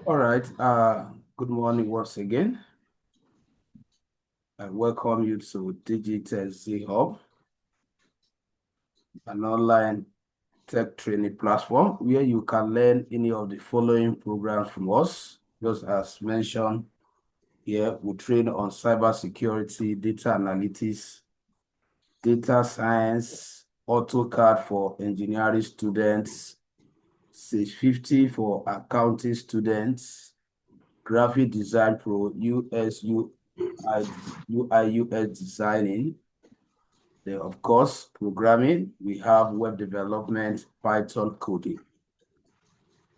All right. Good morning once again. I welcome you to Digital Z Hub, an online tech training platform where you can learn any of the following programs from us. Just as mentioned here, we train on cybersecurity, data analytics, data science, AutoCAD for engineering students, Sage 50 for accounting students, graphic design pro, UI UX designing. Then, of course, programming. We have web development, Python coding.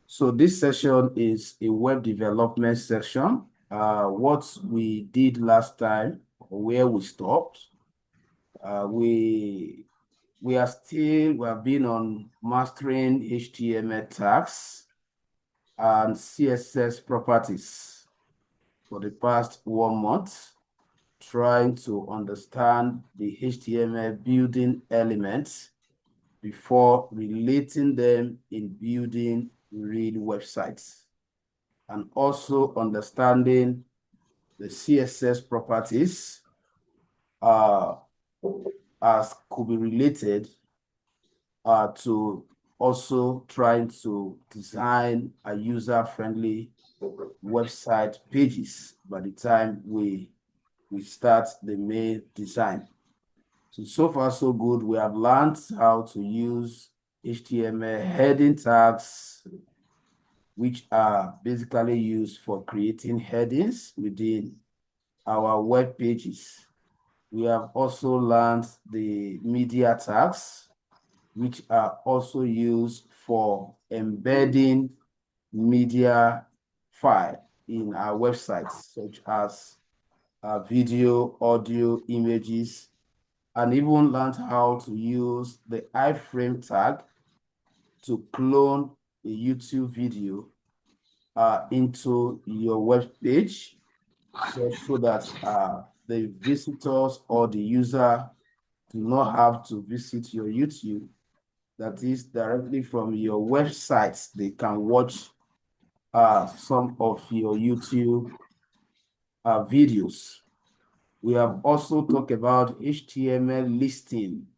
So this session is a web development session. What we did last time, where we stopped, we have been on mastering HTML tags and CSS properties for the past 1 month, trying to understand the HTML building elements before relating them in building real websites, and also understanding the CSS properties as could be related to also trying to design a user-friendly website pages by the time we start the main design. So far so good. We have learned how to use HTML heading tags, which are basically used for creating headings within our web pages. We have also learned the media tags, which are also used for embedding media file in our websites, such as video, audio, images, and even learned how to use the iframe tag to clone a YouTube video into your web page, so that the visitors or the user do not have to visit your YouTube. That is directly from your website. They can watch some of your YouTube videos. We have also talked about HTML listing.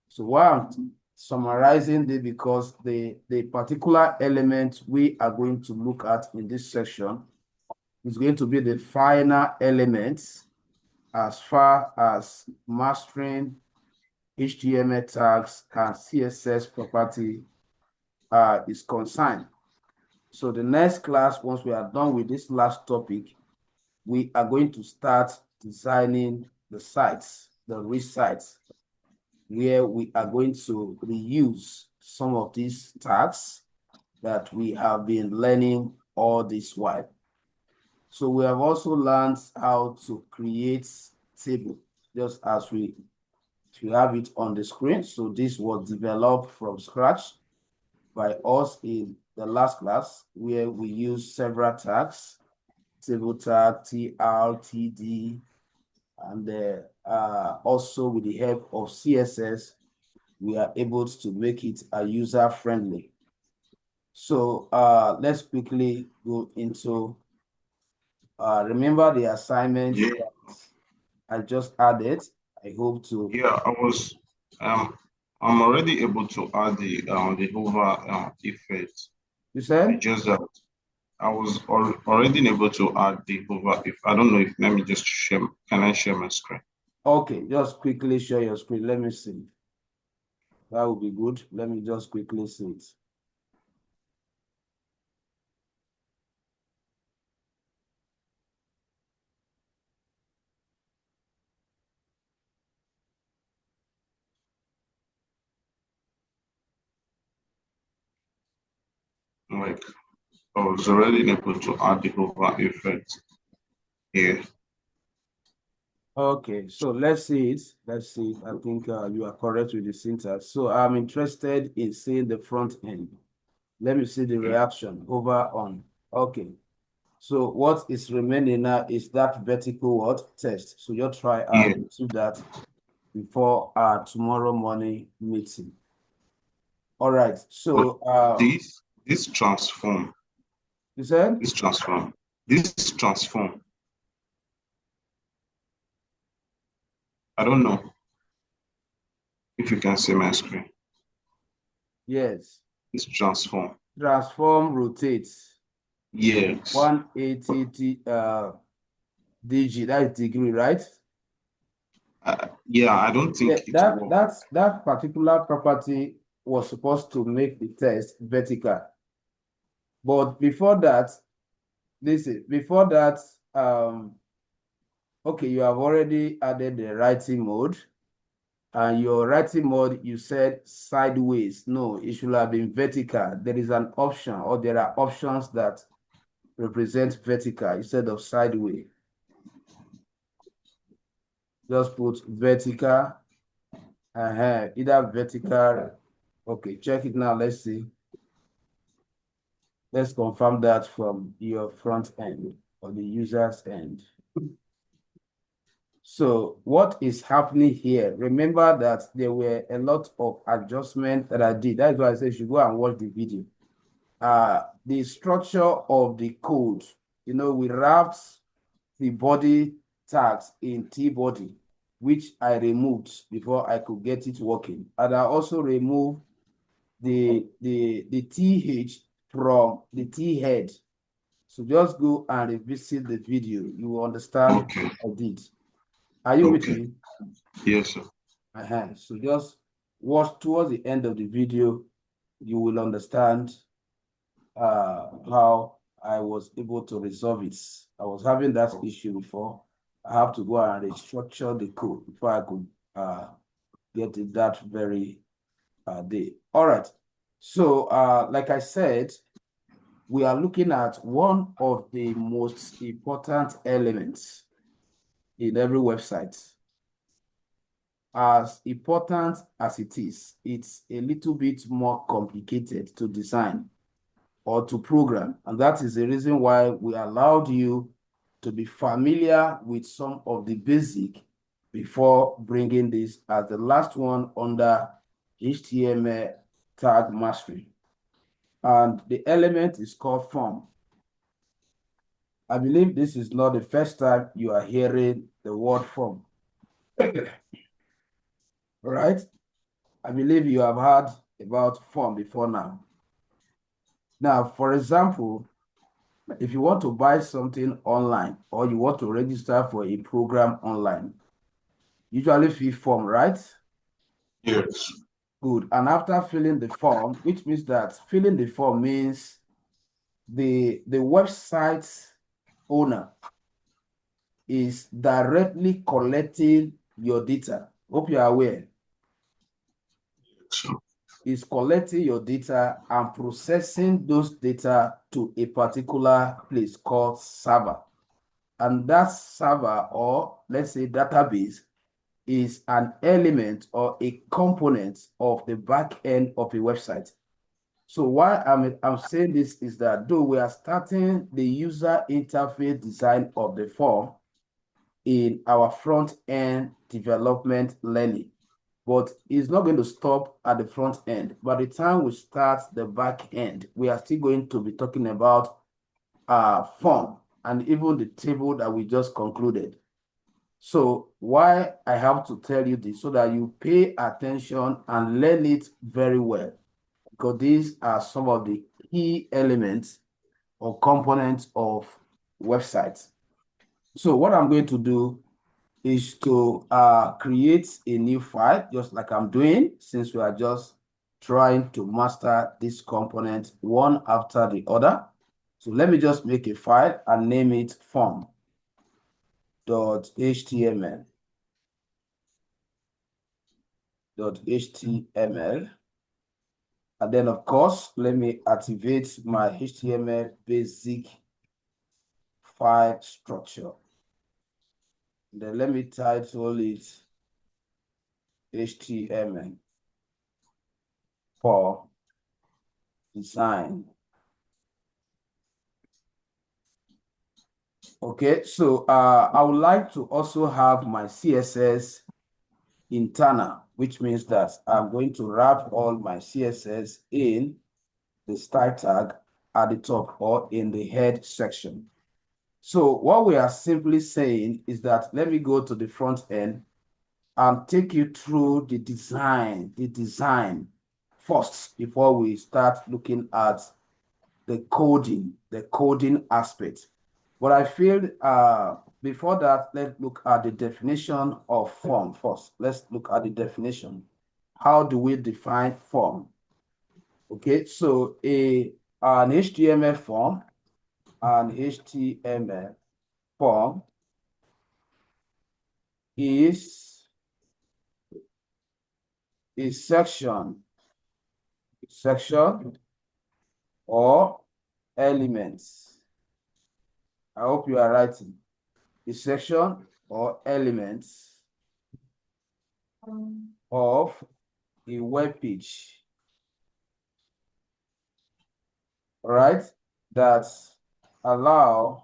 So why I'm summarizing this, because the particular element we are going to look at in this section is going to be the final element as far as mastering HTML tags and CSS property is concerned. So the next class, once we are done with this last topic, we are going to start designing the sites, the rich sites, where we are going to reuse some of these tags that we have been learning all this while. So we have also learned how to create table, just as we have it on the screen. So this was developed from scratch by us in the last class, where we use several tags, table tag, TR, TD, and also with the help of CSS, we are able to make it user-friendly. So let's quickly go into, remember the assignment that I just added. I hope to. Yeah, I'm already able to add the hover effect. You said? It's just that I was already able to add the hover if I don't know if let me just share. Can I share my screen? Okay, just quickly share your screen. Let me see. That would be good. Let me just quickly see it. Like I was already able to add the hover effect here. Okay, so let's see it. Let's see. I think you are correct with the syntax. So I'm interested in seeing the front end. Let me see the reaction over on. Okay. So what is remaining now is that vertical what test. So you'll try Yeah. to do that before our tomorrow morning meeting. All right. But So this transform You said? This transform. This transform. I don't know if you can see my screen. Yes. This transform. Transform rotates. Yes. 180 DG, that is degree, right? Yeah, I don't think it will work. That particular property was supposed to make the test vertical. But before that, okay, you have already added the writing mode. And your writing mode, you said sideways. No, it should have been vertical. There is an option, or there are options that represent vertical instead of sideways. Just put vertical, either vertical. Okay, check it now. Let's see. Let's confirm that from your front end or the user's end. So what is happening here? Remember that there were a lot of adjustments that I did. That's why I said you should go and watch the video. The structure of the code, we wrapped the body tags in T-body, which I removed before I could get it working. And I also removed the TH from the T head. So just go and revisit the video. You will understand Okay. what I did. Are you with me? Yes, sir. So just watch towards the end of the video. You will understand how I was able to resolve it. I was having that issue before. I have to go and restructure the code before I could get it that very day. All right. So like I said, we are looking at one of the most important elements in every website. As important as it is, it's a little bit more complicated to design or to program. And that is the reason why we allowed you to be familiar with some of the basic before bringing this as the last one under HTML tag mastery. And the element is called form. I believe this is not the first time you are hearing the word form. Right? I believe you have heard about form before now. Now, for example, if you want to buy something online or you want to register for a program online, usually fill form, right? Yes. Good. And after filling the form, which means that filling the form means the website owner is directly collecting your data. Hope you are aware. Sure. Is collecting your data and processing those data to a particular place called server. And that server, or let's say database, is an element or a component of the back end of a website. So why I'm saying this is that though we are starting the user interface design of the form in our front end development learning, but it's not going to stop at the front end. By the time we start the back end, we are still going to be talking about form and even the table that we just concluded. So why I have to tell you this so that you pay attention and learn it very well, because these are some of the key elements or components of websites. So what I'm going to do is to create a new file, just like I'm doing, since we are just trying to master this component one after the other. So let me just make a file and name it form.html. .html. And then, of course, let me activate my HTML basic file structure. Then let me title it HTML for design. Okay, so I would like to also have my CSS internal, which means that I'm going to wrap all my CSS in the style tag at the top or in the head section. So what we are simply saying is that let me go to the front end and take you through the design first before we start looking at the coding aspect. But I feel before that, let's look at the definition of form first. Let's look at the definition. How do we define form? Okay, so an HTML form is a section or elements. I hope you are writing. A section or elements of a web page, right? That allows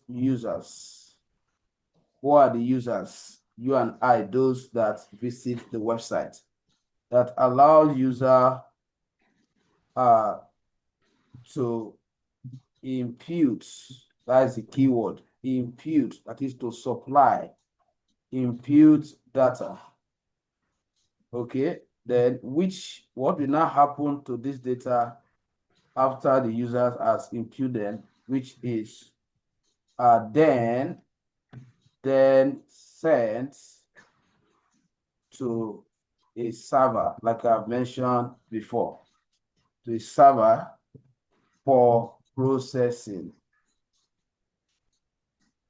users. Who are the users? You and I, those that visit the website, that allows user to impute, that's the keyword, impute, that is to supply, impute data. Okay, then what will now happen to this data after the user has imputed, which is then sent to a server, like I've mentioned before, to a server for processing.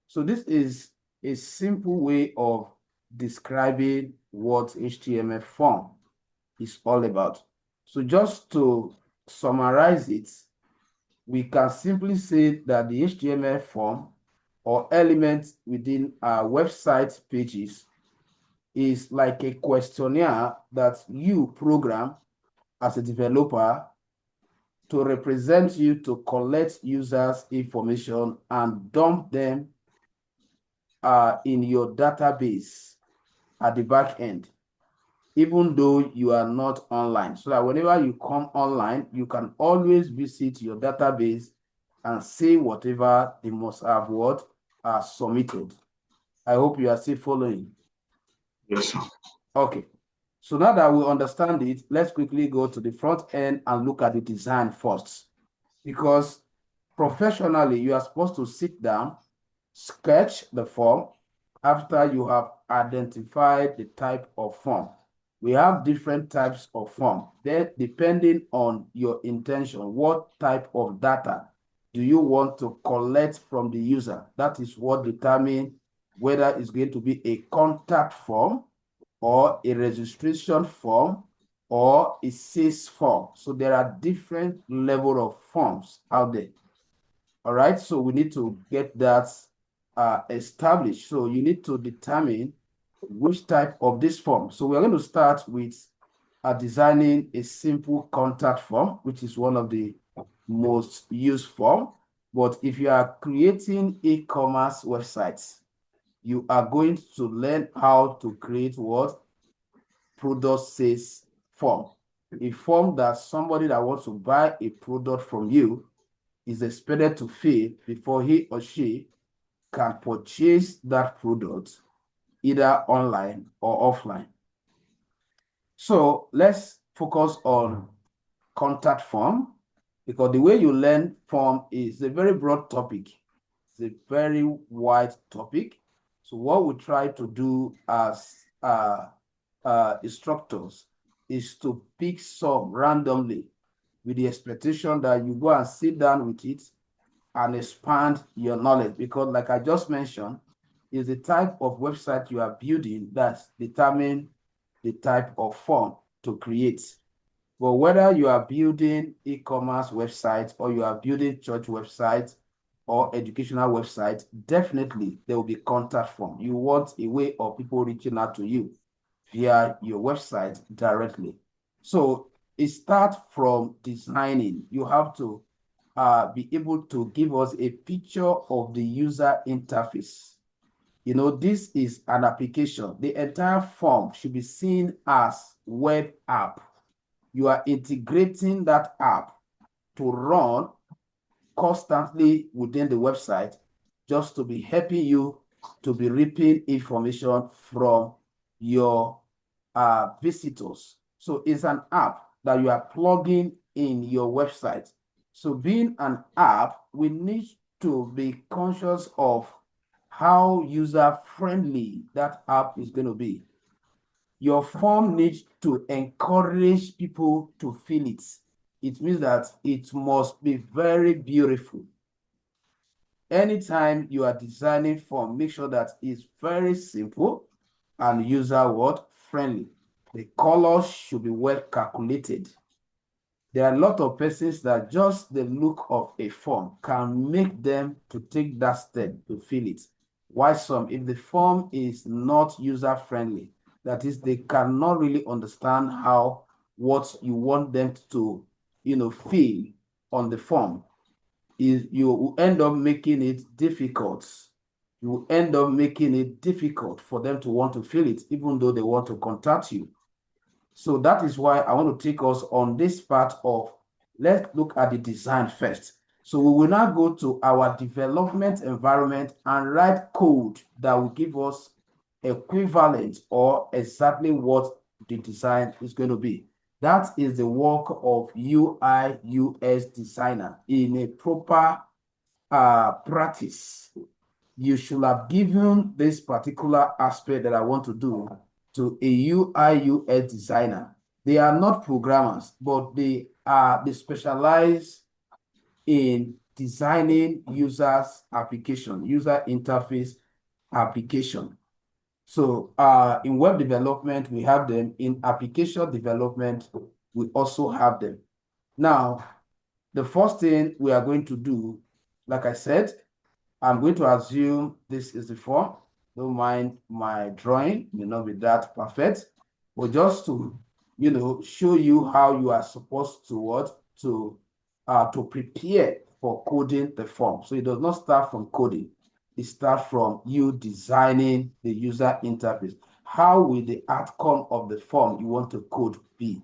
So this is a simple way of describing what HTML form is all about. So just to summarize it, we can simply say that the HTML form or elements within our website pages is like a questionnaire that you program as a developer to represent you to collect users' information and dump them in your database at the back end, even though you are not online. So that whenever you come online, you can always visit your database and see whatever they must have submitted. I hope you are still following. Yes, sir. Okay. So now that we understand it, let's quickly go to the front end and look at the design first. Because professionally, you are supposed to sit down, sketch the form after you have identified the type of form. We have different types of form. Then, depending on your intention, what type of data do you want to collect from the user? That is what determines whether it's going to be a contact form or a registration form or a sales form. So there are different level of forms out there. All right, so we need to get that established. So you need to determine which type of this form. So we're going to start with designing a simple contact form, which is one of the most used form. But if you are creating e-commerce websites, you are going to learn how to create what? Product sales form. A form that somebody that wants to buy a product from you is expected to fill before he or she can purchase that product either online or offline. So let's focus on contact form, because the way you learn form is a very broad topic. It's a very wide topic. So what we try to do as instructors is to pick some randomly with the expectation that you go and sit down with it and expand your knowledge, because like I just mentioned, is the type of website you are building that determine the type of form to create. But whether you are building e-commerce websites or you are building church websites or educational websites, definitely there will be contact form. You want a way of people reaching out to you via your website directly. So it starts from designing. You have to be able to give us a picture of the user interface. You know, this is an application. The entire form should be seen as web app. You are integrating that app to run constantly within the website just to be helping you to be reaping information from your visitors. So it's an app that you are plugging in your website. So being an app, we need to be conscious of how user-friendly that app is going to be. Your form needs to encourage people to fill it. It means that it must be very beautiful. Anytime you are designing form, make sure that it's very simple and user friendly. The colors should be well calculated. There are a lot of persons that just the look of a form can make them to take that step to fill it. Why some, if the form is not user friendly, that is, they cannot really understand how what you want them to, fill on the form, is you will end up making it difficult. You will end up making it difficult for them to want to fill it, even though they want to contact you. So that is why I want to take us on this part of, let's look at the design first. So we will now go to our development environment and write code that will give us equivalent or exactly what the design is going to be. That is the work of UI UX designer in a proper practice. You should have given this particular aspect that I want to do to a UI UX designer. They are not programmers, but they specialize in designing users application, user interface application. So in web development, we have them. In application development, we also have them. Now, the first thing we are going to do, like I said, I'm going to assume this is the form. Don't mind my drawing, may not be that perfect, but just to, show you how you are supposed to to prepare for coding the form. So it does not start from coding. It starts from you designing the user interface. How will the outcome of the form you want to code be?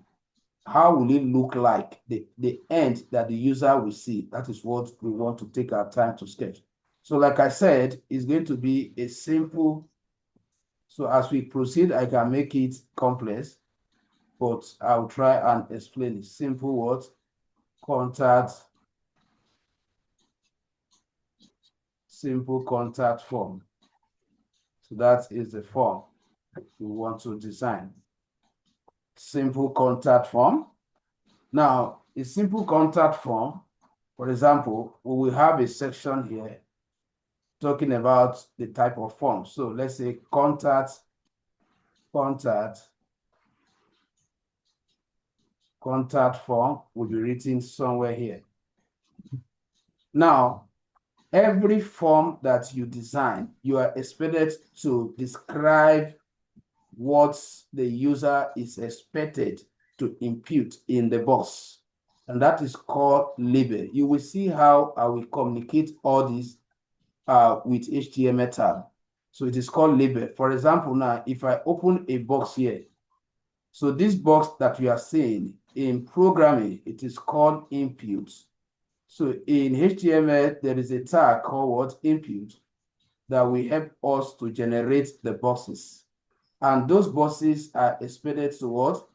How will it look like, the end that the user will see? That is what we want to take our time to sketch. So like I said, it's going to be a simple, so as we proceed, I can make it complex, but I'll try and explain it. Simple what? Contact, simple contact form. So that is the form we want to design. Simple contact form. Now, a simple contact form, for example, we will have a section here talking about the type of form. So let's say contact form will be written somewhere here. Now, every form that you design, you are expected to describe what the user is expected to input in the box. And that is called label. You will see how I will communicate all this with HTML tag. So it is called label. For example, now, if I open a box here, so this box that we are seeing in programming, it is called input. So in HTML, there is a tag called what? Input, that will help us to generate the boxes. And those boxes are expected to what?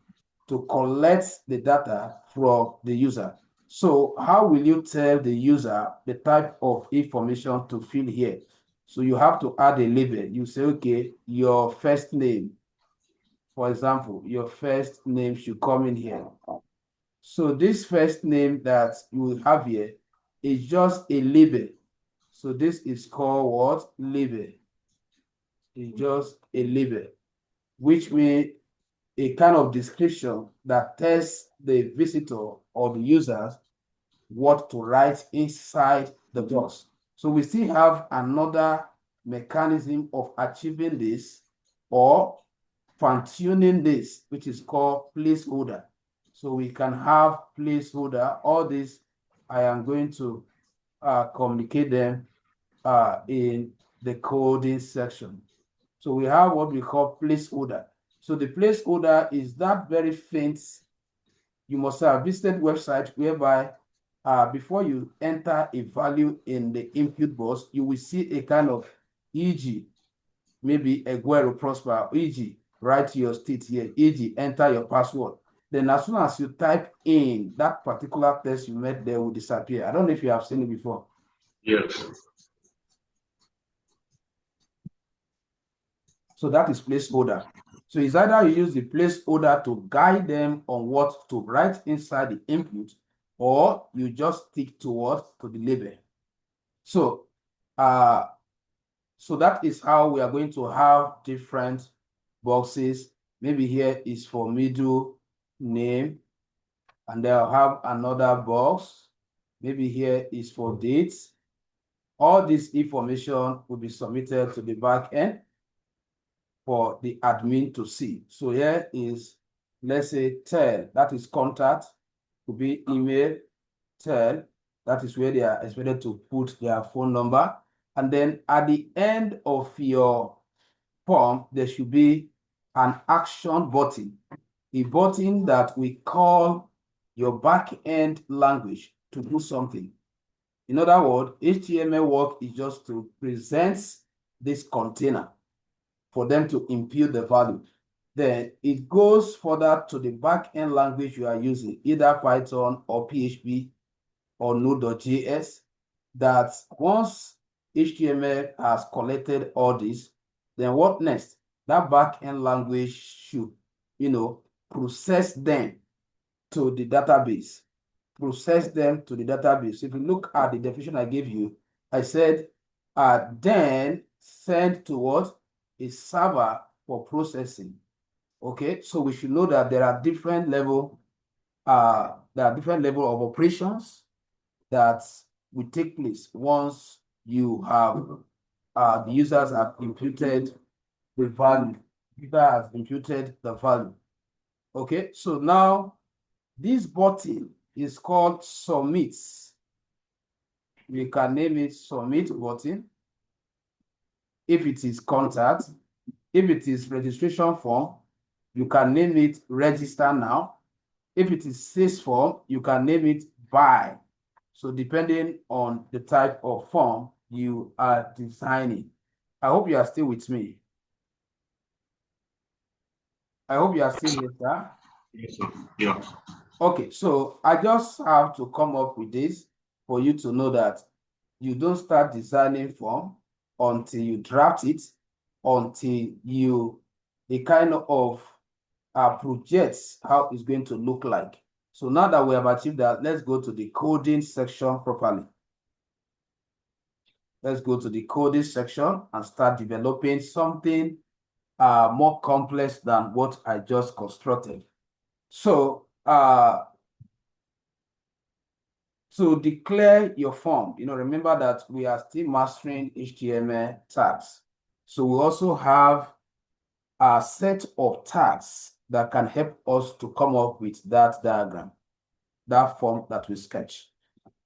To collect the data from the user. So how will you tell the user the type of information to fill here? So you have to add a label. You say, okay, your first name, for example, your first name should come in here. So this first name that you will have here is just a label. So this is called what? Label. It's just a label, which means a kind of description that tells the visitor or the users what to write inside the box. So we still have another mechanism of achieving this or fine-tuning this, which is called placeholder. So we can have placeholder. All this, I am going to communicate them in the coding section. So we have what we call placeholder. So the placeholder is that very faint. You must have visited website whereby before you enter a value in the input box, you will see a kind of e.g. maybe Aguero Prosper, e.g. write your state here, e.g. enter your password. Then as soon as you type in that particular text you made, there will disappear. I don't know if you have seen it before. Yes. So that is placeholder. So it's either you use the placeholder to guide them on what to write inside the input, or you just stick to what? To the label. So, so that is how we are going to have different boxes. Maybe here is for middle name, and they'll have another box. Maybe here is for dates. All this information will be submitted to the back end for the admin to see. So here is, let's say, tel, that is contact, could be email, tel, that is where they are expected to put their phone number. And then at the end of your form, there should be an action button, a button that we call your back-end language to do something. In other words, HTML work is just to present this container for them to impute the value. Then it goes further to the back-end language you are using, either Python or PHP or Node.js, that once HTML has collected all this, then what next? That back-end language should, process them to the database. Process them to the database. If you look at the definition I gave you, I said, then send to what? A server for processing. Okay, so we should know that there are different level of operations that will take place once you have the users have imputed the value. User has imputed the value. Okay, so now this button is called submit. We can name it submit button. If it is contact, if it is registration form, you can name it register now. If it is sales form, you can name it buy. So depending on the type of form you are designing. I hope you are still with me. I hope you are still here, sir. Yes, sir. Yeah. Okay, so I just have to come up with this for you to know that you don't start designing form until you draft it, until you kind of projects how it's going to look like. So now that we have achieved that, let's go to the coding section properly. Let's go to the coding section and start developing something more complex than what I just constructed. So to declare your form, remember that we are still mastering HTML tags. So we also have a set of tags that can help us to come up with that diagram, that form that we sketch.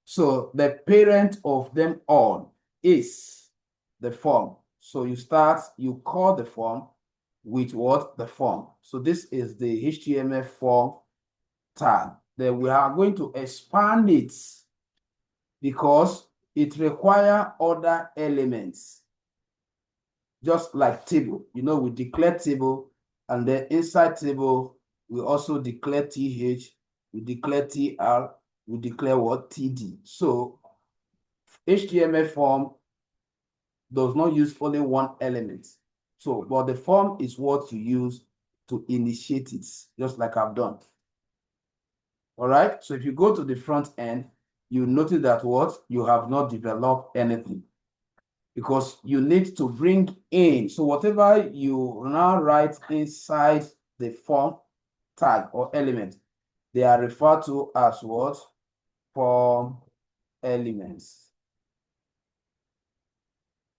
So the parent of them all is the form. So you call the form with what? The form. So this is the HTML form tag. Then we are going to expand it because it requires other elements. Just like table, we declare table, and then inside table, we also declare TH, we declare TR, we declare what? TD. So HTML form does not use only one element. So, but the form is what you use to initiate it, just like I've done. All right. So if you go to the front end, you notice that what? You have not developed anything, because you need to bring in. So whatever you now write inside the form tag or element, they are referred to as what? Form elements.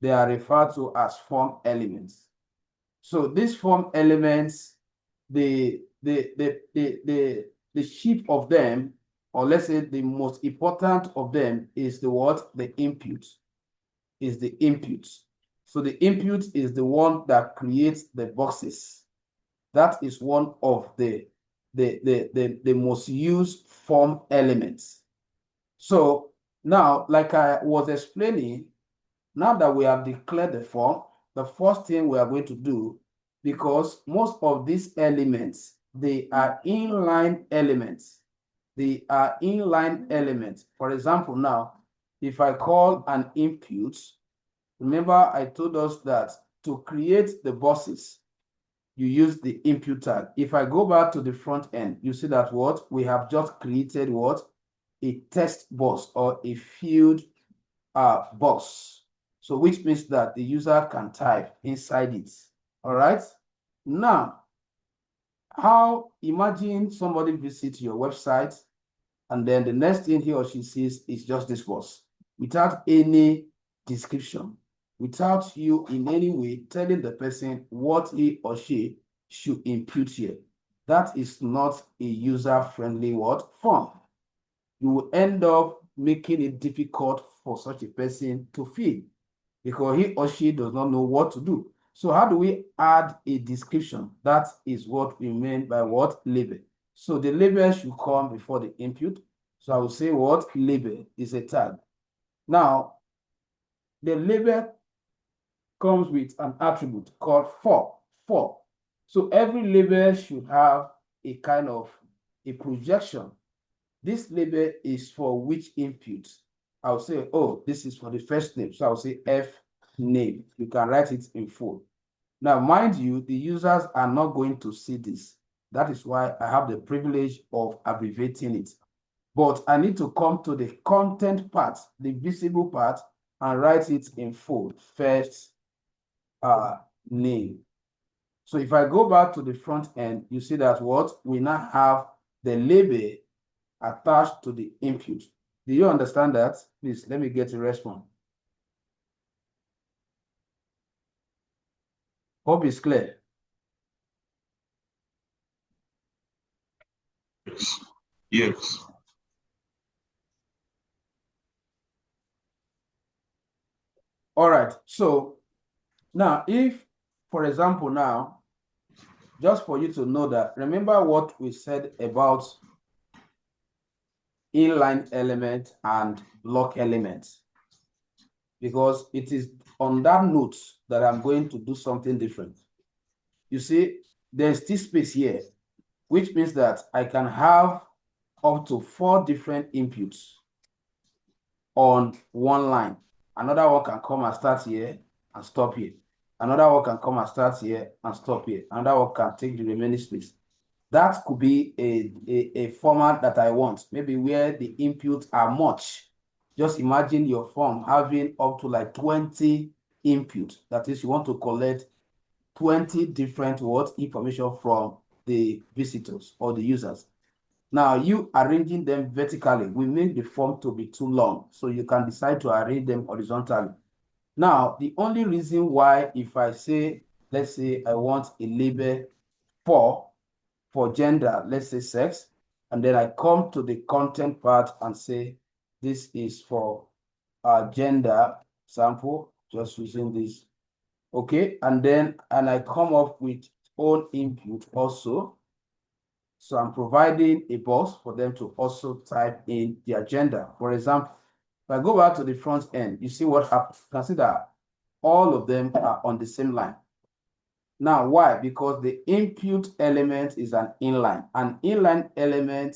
They are referred to as form elements. So these form elements, the chief of them, or let's say the most important of them, is the what? The input. Is the input. So the input is the one that creates the boxes. That is one of the most used form elements. So now, like I was explaining, now that we have declared the form, the first thing we are going to do, because most of these elements, they are inline elements. They are inline elements. For example, now, if I call an input, remember I told us that to create the boxes, you use the input tag. If I go back to the front end, you see that what? We have just created what? A text box or a field box. So which means that the user can type inside it. All right. Now, imagine somebody visits your website and then the next thing he or she sees is just this box without any description, without you in any way telling the person what he or she should input here. That is not a user-friendly form. You will end up making it difficult for such a person to fill because he or she does not know what to do. So how do we add a description? That is what we mean by what? Label. So the label should come before the input. So I will say what? Label is a tag. Now, the label comes with an attribute called for. So every label should have a kind of a projection. This label is for which input? I'll say, oh, this is for the first name. So I'll say F name. You can write it in full. Now, mind you, the users are not going to see this. That is why I have the privilege of abbreviating it. But I need to come to the content part, the visible part, and write it in full. First name. So if I go back to the front end, you see that what? We now have the label attached to the input. Do you understand that? Please, let me get a response. Hope it's clear. Yes. All right. So now, if, for example, now, just for you to know that, remember what we said about inline element and block elements, because it is on that note that I'm going to do something different. You see, there's this space here, which means that I can have up to 4 different inputs on one line. Another one can come and start here and stop here. Another one can come and start here and stop here. Another one can take the remaining space. That could be a format that I want, maybe where the inputs are much. Just imagine your form having up to like 20 inputs. That is, you want to collect 20 different information from the visitors or the users. Now, you arranging them vertically will make the form to be too long, so you can decide to arrange them horizontally. Now, the only reason why, if I say, let's say I want a label for gender, let's say sex, and then I come to the content part and say, this is for gender sample, just using this. Okay, and I come up with own input also. So I'm providing a box for them to also type in their gender. For example, if I go back to the front end, you see what happens. You can see that all of them are on the same line. Now, why? Because the input element is an inline. An inline element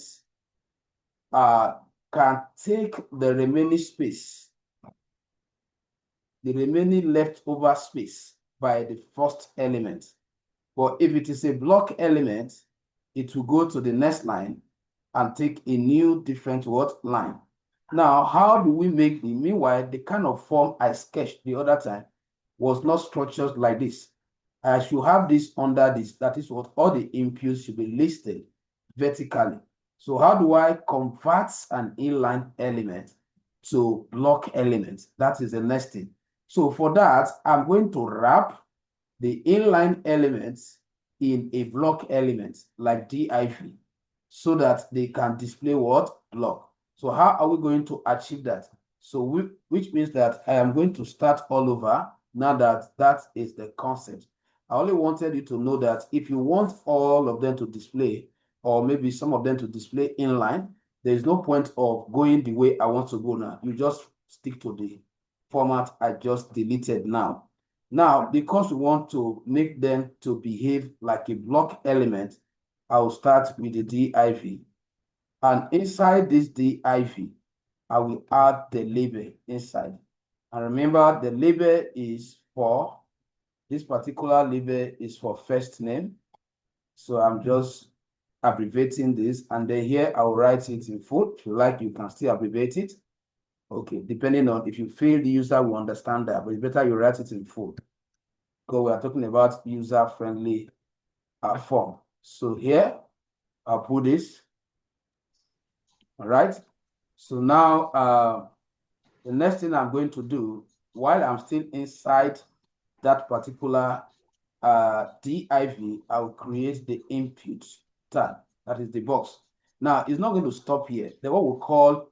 can take the remaining space, the remaining leftover space by the first element. But if it is a block element, it will go to the next line and take a new different line. Now, how do we make the, meanwhile, the kind of form I sketched the other time was not structured like this. I should have this under this. That is what all the inputs should be listed vertically. So how do I convert an inline element to block element? That is the next thing. So for that, I'm going to wrap the inline elements in a block element like div so that they can display block. So how are we going to achieve that? So which means that I am going to start all over Now that is the concept. I only wanted you to know that if you want all of them to display, or maybe some of them to display inline, there is no point of going the way I want to go now. You just stick to the format I just deleted now. Now, because we want to make them to behave like a block element, I will start with the div. And inside this div, I will add the label inside. And remember, the label is for, this particular label is for first name. So I'm just abbreviating this. And then here I'll write it in full. If you like, you can still abbreviate it. Okay, depending on if you feel the user will understand that, but it's better you write it in full. Because we are talking about user-friendly form. So here, I'll put this. All right. So now, the next thing I'm going to do, while I'm still inside that particular div, I will create the input tag, that is the box. Now, it's not going to stop here. Then what we call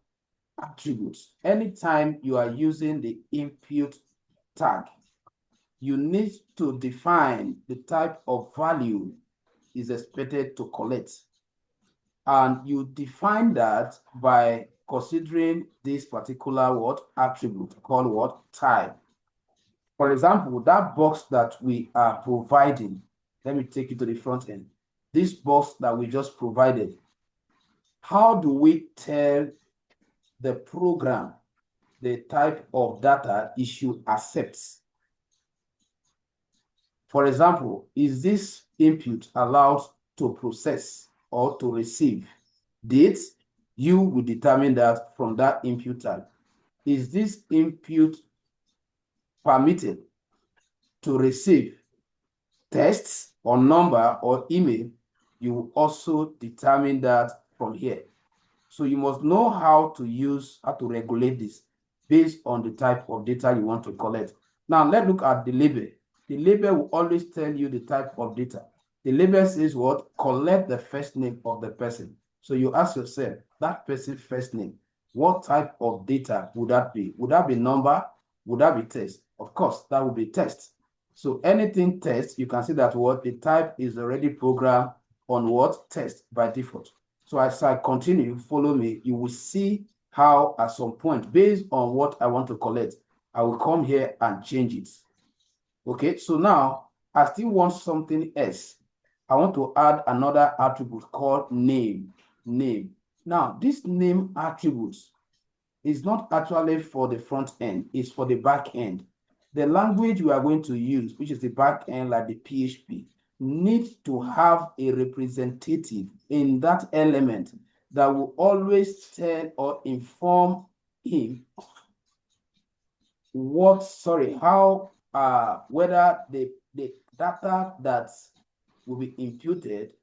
attributes. Anytime you are using the input tag, you need to define the type of value is expected to collect. And you define that by considering this particular what attribute called what type. For example, that box that we are providing, let me take you to the front end. This box that we just provided, how do we tell the program the type of data it should accept? For example, is this input allowed to process or to receive dates? You will determine that from that input type. Is this input permitted to receive texts or number or email? You will also determine that from here. So you must know how to regulate this based on the type of data you want to collect. Now let's look at the label. The label will always tell you the type of data. The label says what? Collect the first name of the person. So you ask yourself, that person's first name, what type of data would that be? Would that be number? Would that be text? Of course, that would be text. So anything text, you can see that what the type is already programmed on what? Text by default. So as I continue, follow me, you will see how at some point, based on what I want to collect, I will come here and change it. Okay, so now I still want something else. I want to add another attribute called name. Now, this name attribute is not actually for the front end, it's for the back end. The language we are going to use, which is the back end, like the PHP, needs to have a representative in that element that will always tell or inform him whether the data that will be imputed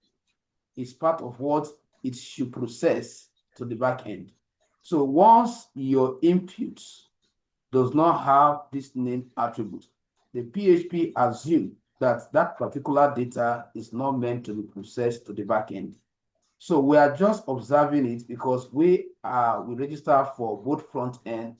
is part of what it should process to the back end. So once your input does not have this name attribute, the PHP assumes that that particular data is not meant to be processed to the back end. So we are just observing it because we register for both front end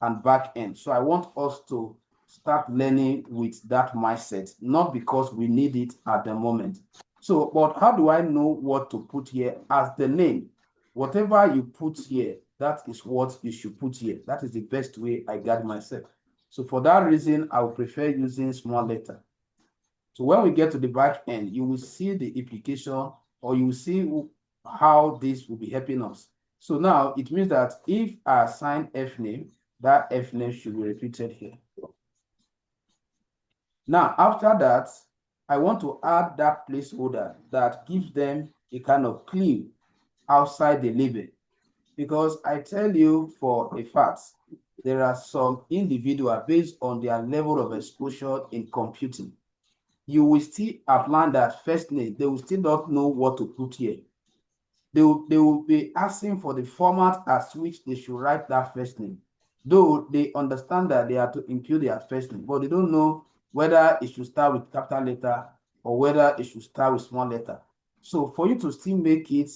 and back end. So I want us to start learning with that mindset, not because we need it at the moment. So, but how do I know what to put here as the name? Whatever you put here, that is what you should put here. That is the best way I guide myself. So for that reason, I would prefer using small letter. So when we get to the back end, you will see the implication, or you will see how this will be helping us. So now it means that if I assign F name, that F name should be repeated here. Now, after that, I want to add that placeholder that gives them a kind of clue outside the label. Because I tell you for a fact, there are some individuals based on their level of exposure in computing. You will still apply that first name. They will still not know what to put here. They will be asking for the format as which they should write that first name. Though they understand that they have to impute their first name, but they don't know whether it should start with capital letter or whether it should start with small letter. So for you to still make it,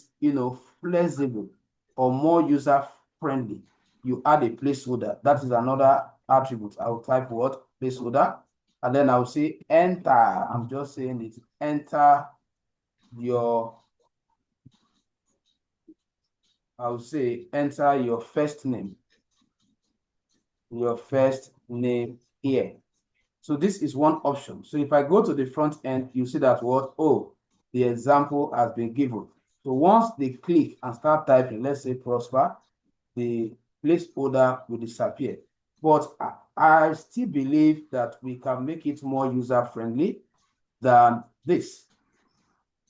flexible or more user-friendly, you add a placeholder. That is another attribute. I will type what? Placeholder. And then I'll say enter. I'm just saying it. Enter your, I'll say enter your first name. Your first name here. So this is one option. So if I go to the front end, you see that what? Oh, the example has been given. So once they click and start typing, let's say Prosper, the placeholder will disappear. But I still believe that we can make it more user-friendly than this.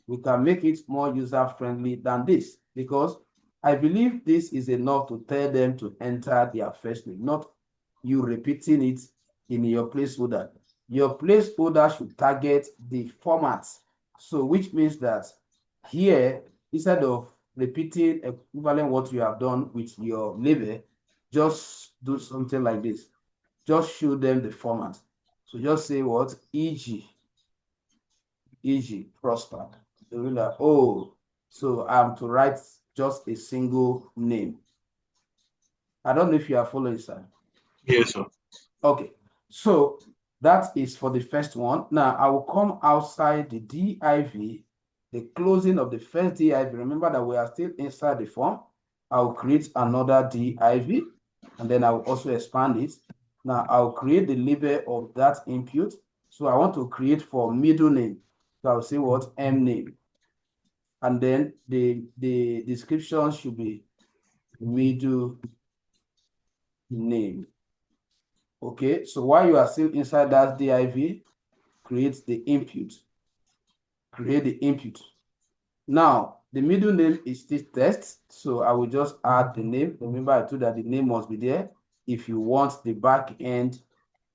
We can make it more user-friendly than this, because I believe this is enough to tell them to enter their first name, not you repeating it in your placeholder. Your placeholder should target the format. So which means that here, instead of repeating equivalent what you have done with your label, just do something like this. Just show them the format. So just say what? E.g. Prosper. They will like, oh, so I'm to write just a single name. I don't know if you are following, sir. Yes, sir. Okay, so that is for the first one. Now I will come outside the div, the closing of the first div. Remember that we are still inside the form. I will create another div, and then I will also expand it. Now I'll create the label of that input. So I want to create for middle name. So I'll say what? M name. And then the description should be middle name. Okay, so while you are still inside that div, create the input. Create the input. Now, the middle name is still text, so I will just add the name. Remember, I told that the name must be there if you want the back-end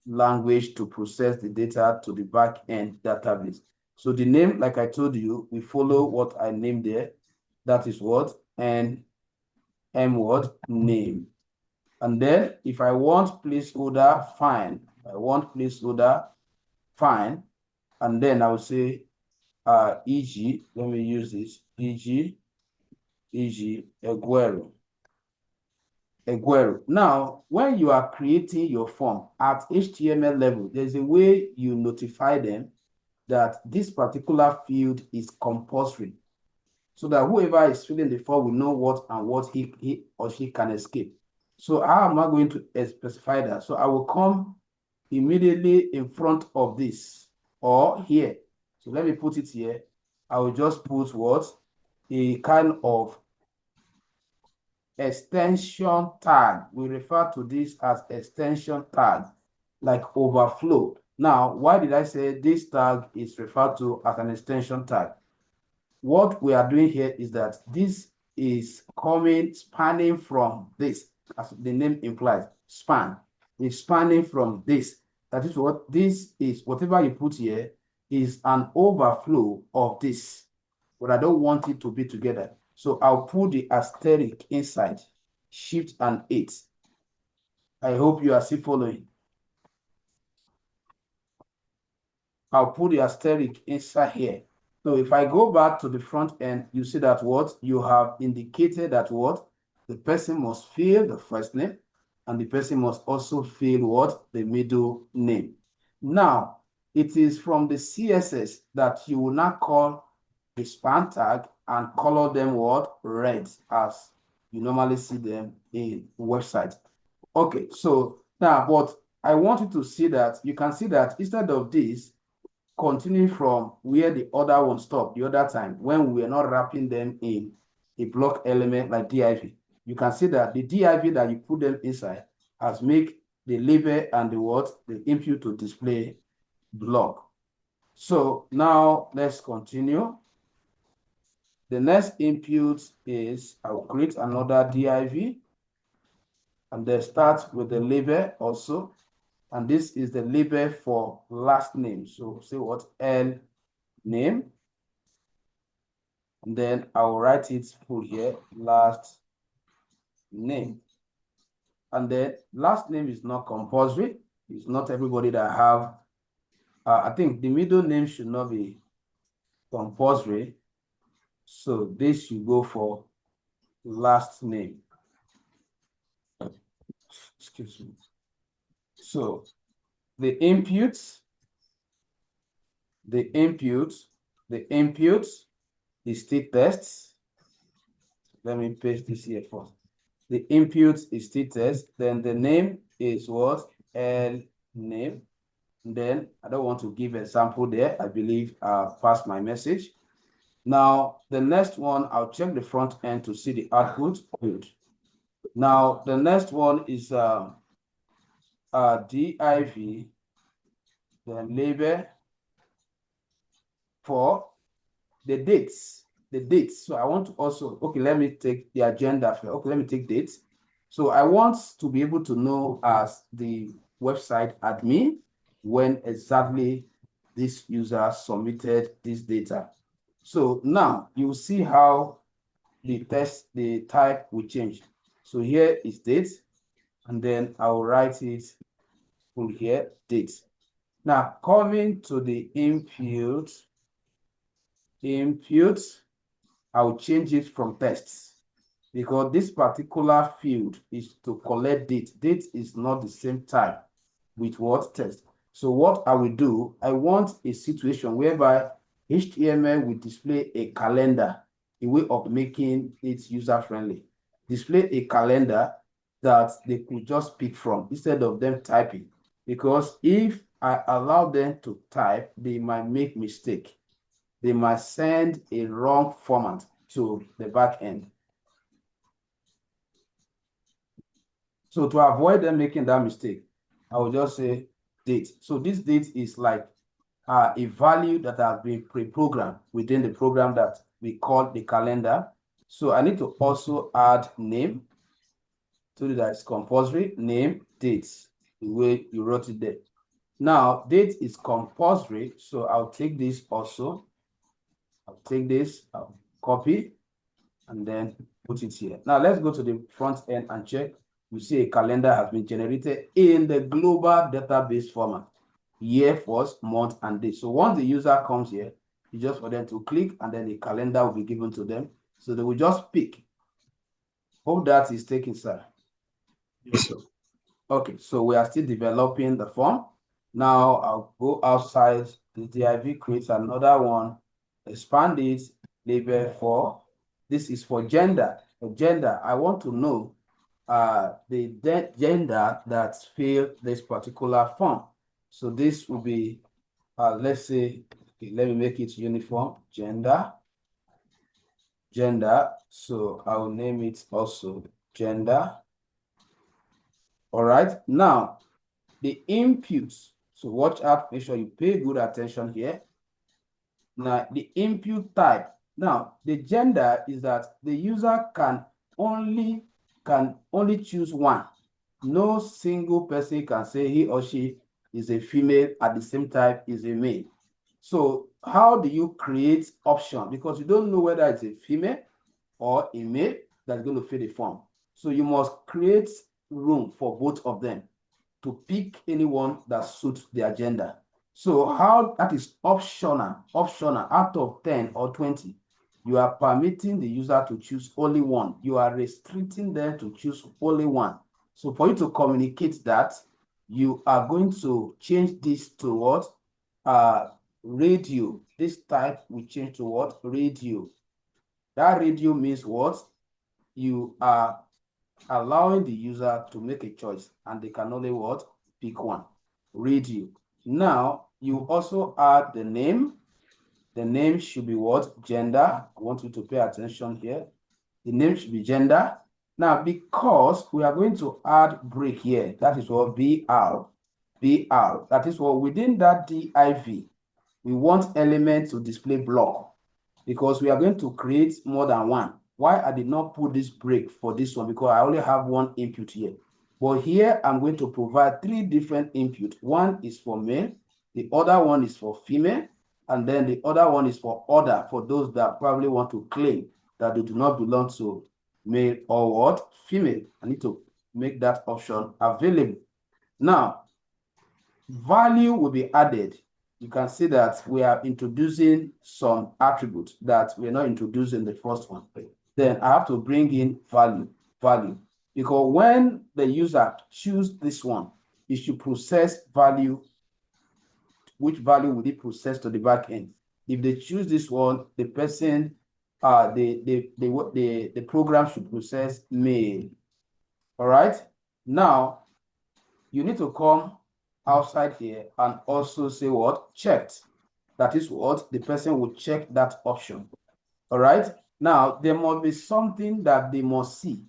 language to process the data to the back-end database. So the name, like I told you, we follow what I named there. That is what? And M word name. And then if I want placeholder, fine. I want placeholder, fine. And then I will say e.g., let me use this, e.g., Eguero. Now, when you are creating your form at HTML level, there's a way you notify them that this particular field is compulsory, so that whoever is filling the form will know what he or she can escape. So how am I going to specify that? So I will come immediately in front of this or here. So let me put it here. I will just put what? A kind of extension tag. We refer to this as extension tag, like overflow. Now, why did I say this tag is referred to as an extension tag? What we are doing here is that this is spanning from this, as the name implies, span. It's spanning from this. That is what this is. Whatever you put here is an overflow of this, but I don't want it to be together. So I'll put the asterisk inside, Shift and 8. I hope you are still following. I'll put the asterisk inside here. So if I go back to the front end, you see that what you have indicated that what the person must fill the first name, and the person must also fill what the middle name. Now, it is from the CSS that you will not call the span tag and color them what? Red, as you normally see them in website. Okay, so now, but I want you to see that, you can see that instead of this, continuing from where the other one stopped the other time, when we were not wrapping them in a block element like div, you can see that the div that you put them inside has make the label and the input to display block. So now let's continue. The next input is I will create another div, and then start with the label also. And this is the label for last name. So say what? L name. And then I will write it full here, last name. And then last name is not compulsory. It's not everybody that have, I think the middle name should not be compulsory. So this should go for last name. Excuse me. So the inputs, The input is still text. Let me paste this here first. The input is still text. Then the name is what? L name. Then I don't want to give example there. I believe I passed my message. Now, the next one, I'll check the front end to see the output. Good. Now, the next one is div, then label for the dates. The dates. So I want to also, okay, let me take the agenda. Okay, let me take dates. So I want to be able to know as the website admin when exactly this user submitted this data. So now you see how the type will change. So here is date, and then I will write it from here, date. Now coming to the input, I will change it from text because this particular field is to collect date. Date is not the same type with what text. So what I will do, I want a situation whereby HTML will display a calendar, a way of making it user-friendly. Display a calendar that they could just pick from instead of them typing. Because if I allow them to type, they might make mistake. They might send a wrong format to the back end. So to avoid them making that mistake, I will just say date. So this date is like a value that has been pre-programmed within the program that we call the calendar. So I need to also add name so that it's compulsory, name, dates, the way you wrote it there. Now, date is compulsory, so I'll take this also. I'll take this, I'll copy, and then put it here. Now, let's go to the front end and check. You see a calendar has been generated in the global database format. Year, first, month, and day. So once the user comes here, it's just for them to click, and then the calendar will be given to them. So they will just pick. Hope that is taken, sir. Yes, sir. Okay, so we are still developing the form. Now I'll go outside. The div creates another one, expand it, label for. This is for gender. For gender, I want to know the gender that fill this particular form. So this will be, let's say, okay, let me make it uniform, gender. So I will name it also gender. All right, now the inputs. So watch out, make sure you pay good attention here. Now the input type. Now the gender is that the user can only choose one. No single person can say he or she is a female at the same time is a male. So how do you create option? Because you don't know whether it's a female or a male that's going to fill the form. So you must create room for both of them to pick anyone that suits their gender. So how that is optional out of 10 or 20. You are permitting the user to choose only one. You are restricting them to choose only one. So for you to communicate that, you are going to change this to what? Radio. This type will change to what? Radio. That radio means what? You are allowing the user to make a choice, and they can only what? Pick one. Radio. Now, you also add the name. The name should be what? Gender. I want you to pay attention here. The name should be gender. Now, because we are going to add break here, that is what BR. That is what within that div, we want elements to display block because we are going to create more than one. Why I did not put this break for this one? Because I only have one input here. But here I'm going to provide 3 different inputs. One is for male, the other one is for female, and then the other one is for other, for those that probably want to claim that they do not belong to male or what? Female. I need to make that option available. Now, value will be added. You can see that we are introducing some attributes that we're not introducing the first one. Then I have to bring in value. Because when the user chooses this one, it should process value which value will it process to the back end. If they choose this one, the person, the program should process mail. All right. Now, you need to come outside here and also say what? Checked. That is what the person will check that option. All right. Now, there must be something that they must see.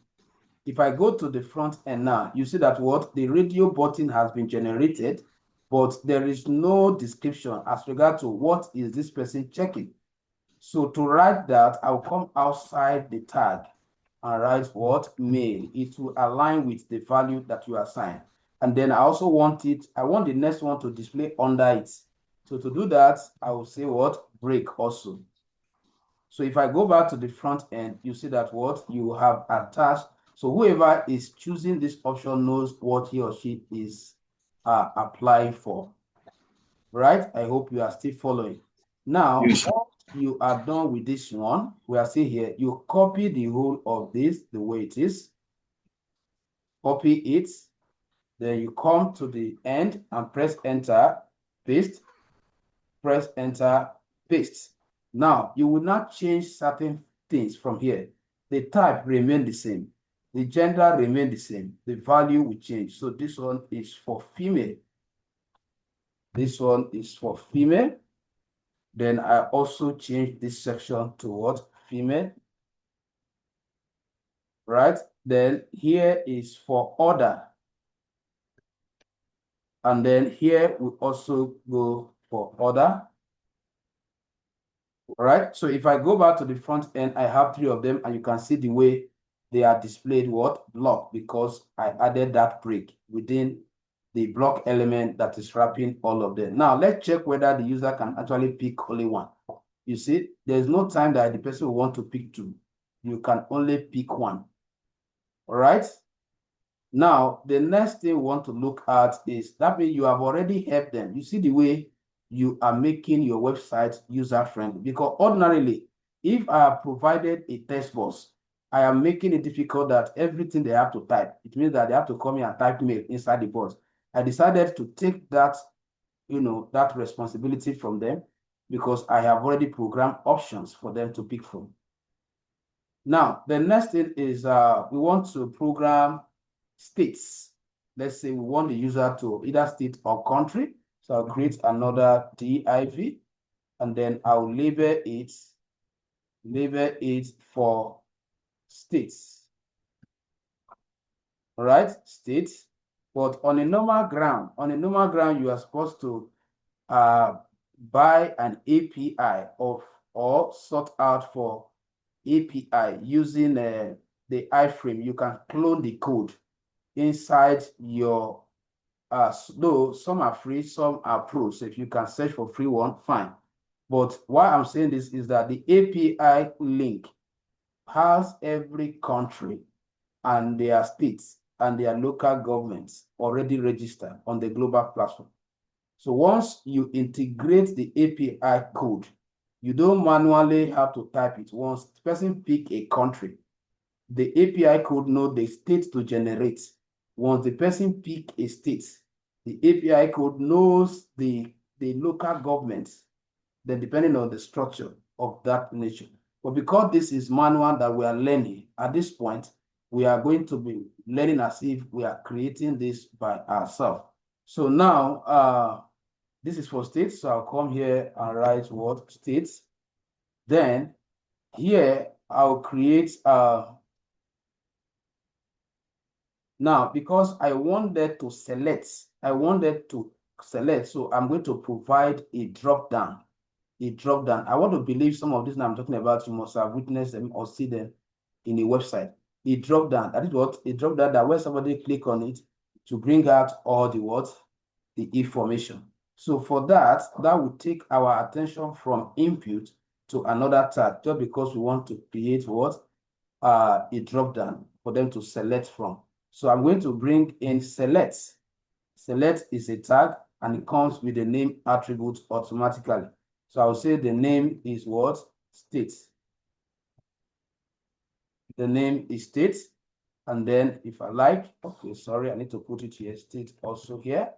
If I go to the front end now, you see that what? The radio button has been generated, but there is no description as regard to what is this person checking. So to write that, I'll come outside the tag and write what? Mail. It will align with the value that you assign. And then I also want the next one to display under it. So to do that, I will say what? Break also. So if I go back to the front end, you see that what? You have attached. So whoever is choosing this option knows what he or she is applying for. Right? I hope you are still following. Now, Yes. once you are done with this one, we are still here. You copy the whole of this the way it is. Copy it. Then you come to the end and press enter, paste, press enter, paste. Now, you will not change certain things from here. The type remain the same. The gender remain the same. The value will change. So this one is for female. This one is for female. Then I also change this section to what? Female. Right? Then here is for order. And then here we also go for order. All right. So if I go back to the front end, I have 3 of them, and you can see the way they are displayed what? Block, because I added that break within the block element that is wrapping all of them. Now let's check whether the user can actually pick only one. You see, there's no time that the person will want to pick 2. You can only pick 1. All right. Now, the next thing we want to look at is that means you have already helped them. You see the way you are making your website user-friendly, because ordinarily, if I have provided a text box, I am making it difficult that everything they have to type. It means that they have to come in and type mail inside the box. I decided to take that, that responsibility from them, because I have already programmed options for them to pick from. Now, the next thing is we want to program states. Let's say we want the user to either state or country. So I'll create another div, and then I'll label it for states. All right, states. But on a normal ground, you are supposed to buy an API or sort out for API using the iframe. You can clone the code inside your though some are free, some are pro. So if you can search for free one, fine. But why I'm saying this is that the API link has every country and their states and their local governments already registered on the global platform. So once you integrate the API code, you don't manually have to type it. Once the person pick a country, the API code knows the state to generate. Once the person pick a state, the API code knows the local governments, then depending on the structure of that nature. But because this is manual that we are learning, at this point, we are going to be learning as if we are creating this by ourselves. So now, this is for states. So I'll come here and write what? States. Then here, I'll create now, because I wanted to select, so I'm going to provide a drop down. I want to believe some of these I'm talking about, you must have witnessed them or see them in a website. A drop down, that is what? A drop down that when somebody click on it to bring out all the what? The information. So for that will take our attention from input to another tab, just because we want to create what? A drop down for them to select from. So I'm going to bring in select. Select is a tag and it comes with the name attribute automatically. So I'll say the name is what? State. The name is state. And then if I like, okay, sorry, I need to put it here, state also here.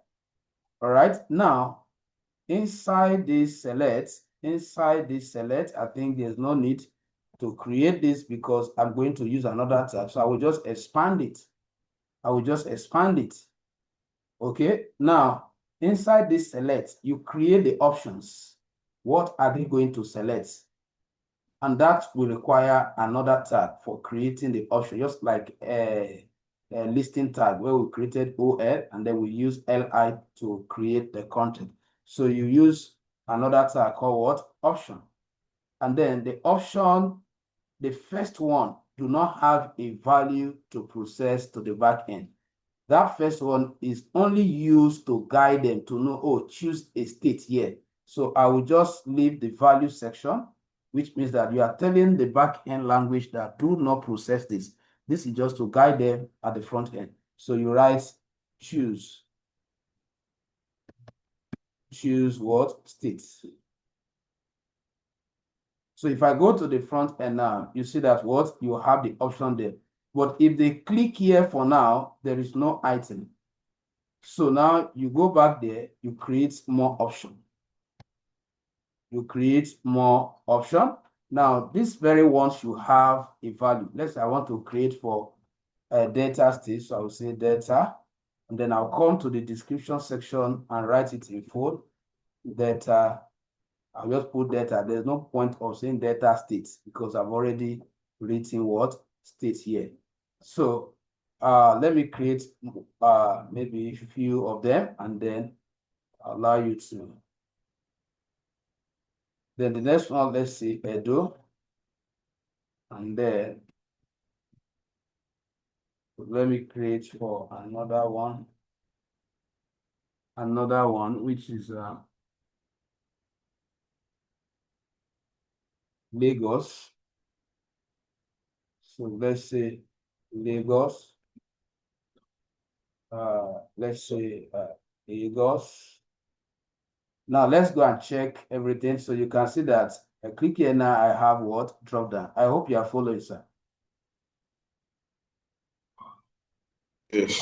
All right, now inside this select, I think there's no need to create this because I'm going to use another tab. So I will just expand it. Okay, now inside this select, you create the options. What are they going to select? And that will require another tag for creating the option, just like a listing tag where we created OL and then we use LI to create the content. So you use another tag called what? Option. And then the option, the first one, do not have a value to process to the back end. That first one is only used to guide them to know, oh, choose a state here. So I will just leave the value section, which means that you are telling the back-end language that do not process this. This is just to guide them at the front end. So you write choose what? State. So if I go to the front end now, you see that what? You have the option there. But if they click here for now, there is no item. So now you go back there, you create more option. Now, this very one should have a value. Let's say I want to create for a data state. So I will say data, and then I'll come to the description section and write it in full. Data, I'll just put data. There's no point of saying data states because I've already written what state here. So let me create maybe a few of them and then allow you to. Then the next one, let's see, Edo. And then let me create for another one, which is Lagos. So let's say Lagos. Let's say Lagos. Now let's go and check everything. So you can see that I click here now, I have what? Drop down. I hope you are following, sir. Yes.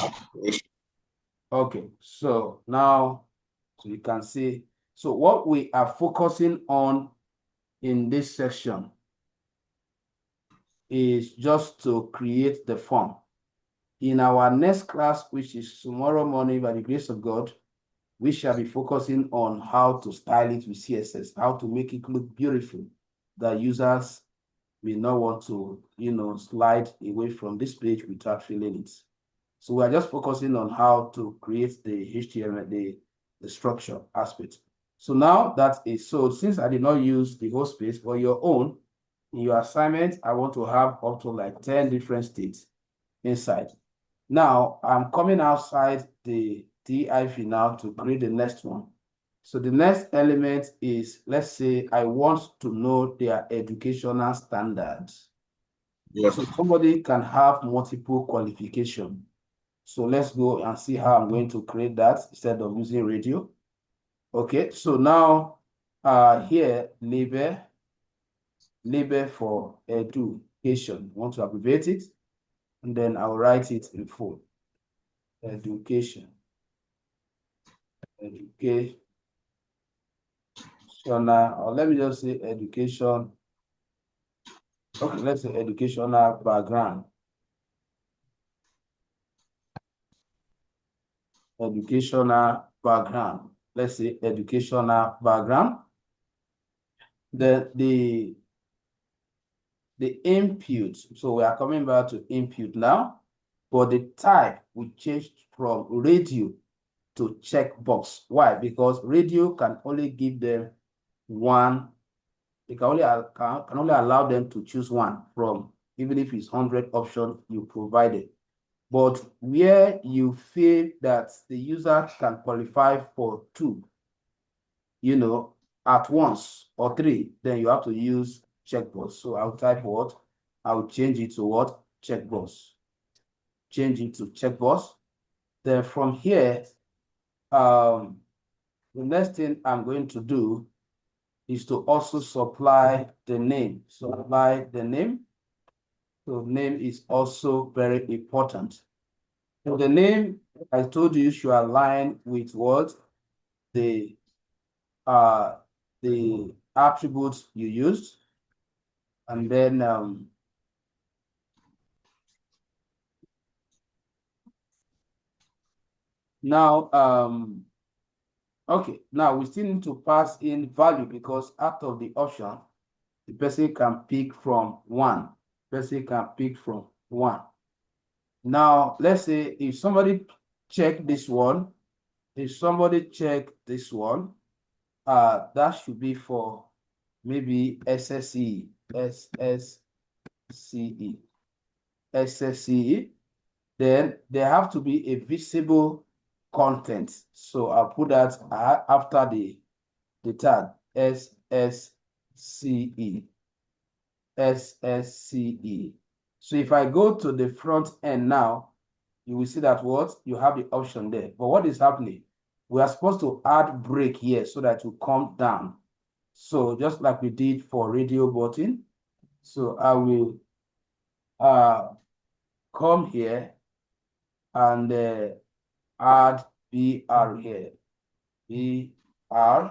Okay, so now, so you can see, so what we are focusing on in this section is just to create the form. In our next class, which is tomorrow morning, by the grace of God, we shall be focusing on how to style it with CSS, how to make it look beautiful, that users may not want to, slide away from this page without filling it. So we are just focusing on how to create the HTML, the structure aspect. So now that is so, since I did not use the whole space for your own, in your assignment, I want to have up to like 10 different states inside. Now I'm coming outside the div now to create the next one. So the next element is, let's say I want to know their educational standards. Yes. So somebody can have multiple qualifications. So let's go and see how I'm going to create that instead of using radio. Okay, so now here, label for education. Want to abbreviate it, and then I'll write it in full. Education. Or let me just say education. Okay, let's say educational background. Educational background. Let's say educational background. The input. So we are coming back to input now, but the type we changed from radio to checkbox. Why? Because radio can only give them one. It can only allow them to choose one from, even if it's 100 options you provided. But where you feel that the user can qualify for 2, at once, or 3, then you have to use checkbox. So I'll type what? I'll change it to what? Checkbox. Change it to checkbox. Then from here, the next thing I'm going to do is to also supply the name. Supply the name. So name is also very important. So the name, I told you should align with what? The the attributes you used, and then now okay, now we still need to pass in value, because out of the option, the person can pick from one. Person can pick from one. Now, let's say if somebody check this one, if somebody check this one, that should be for maybe SSCE, SSCE. Then there have to be a visible content. So I'll put that after the tag SSCE. SSCE. So if I go to the front end now, you will see that what you have the option there. But what is happening? We are supposed to add break here so that it will come down. So just like we did for radio button. So I will come here and add BR here. BR.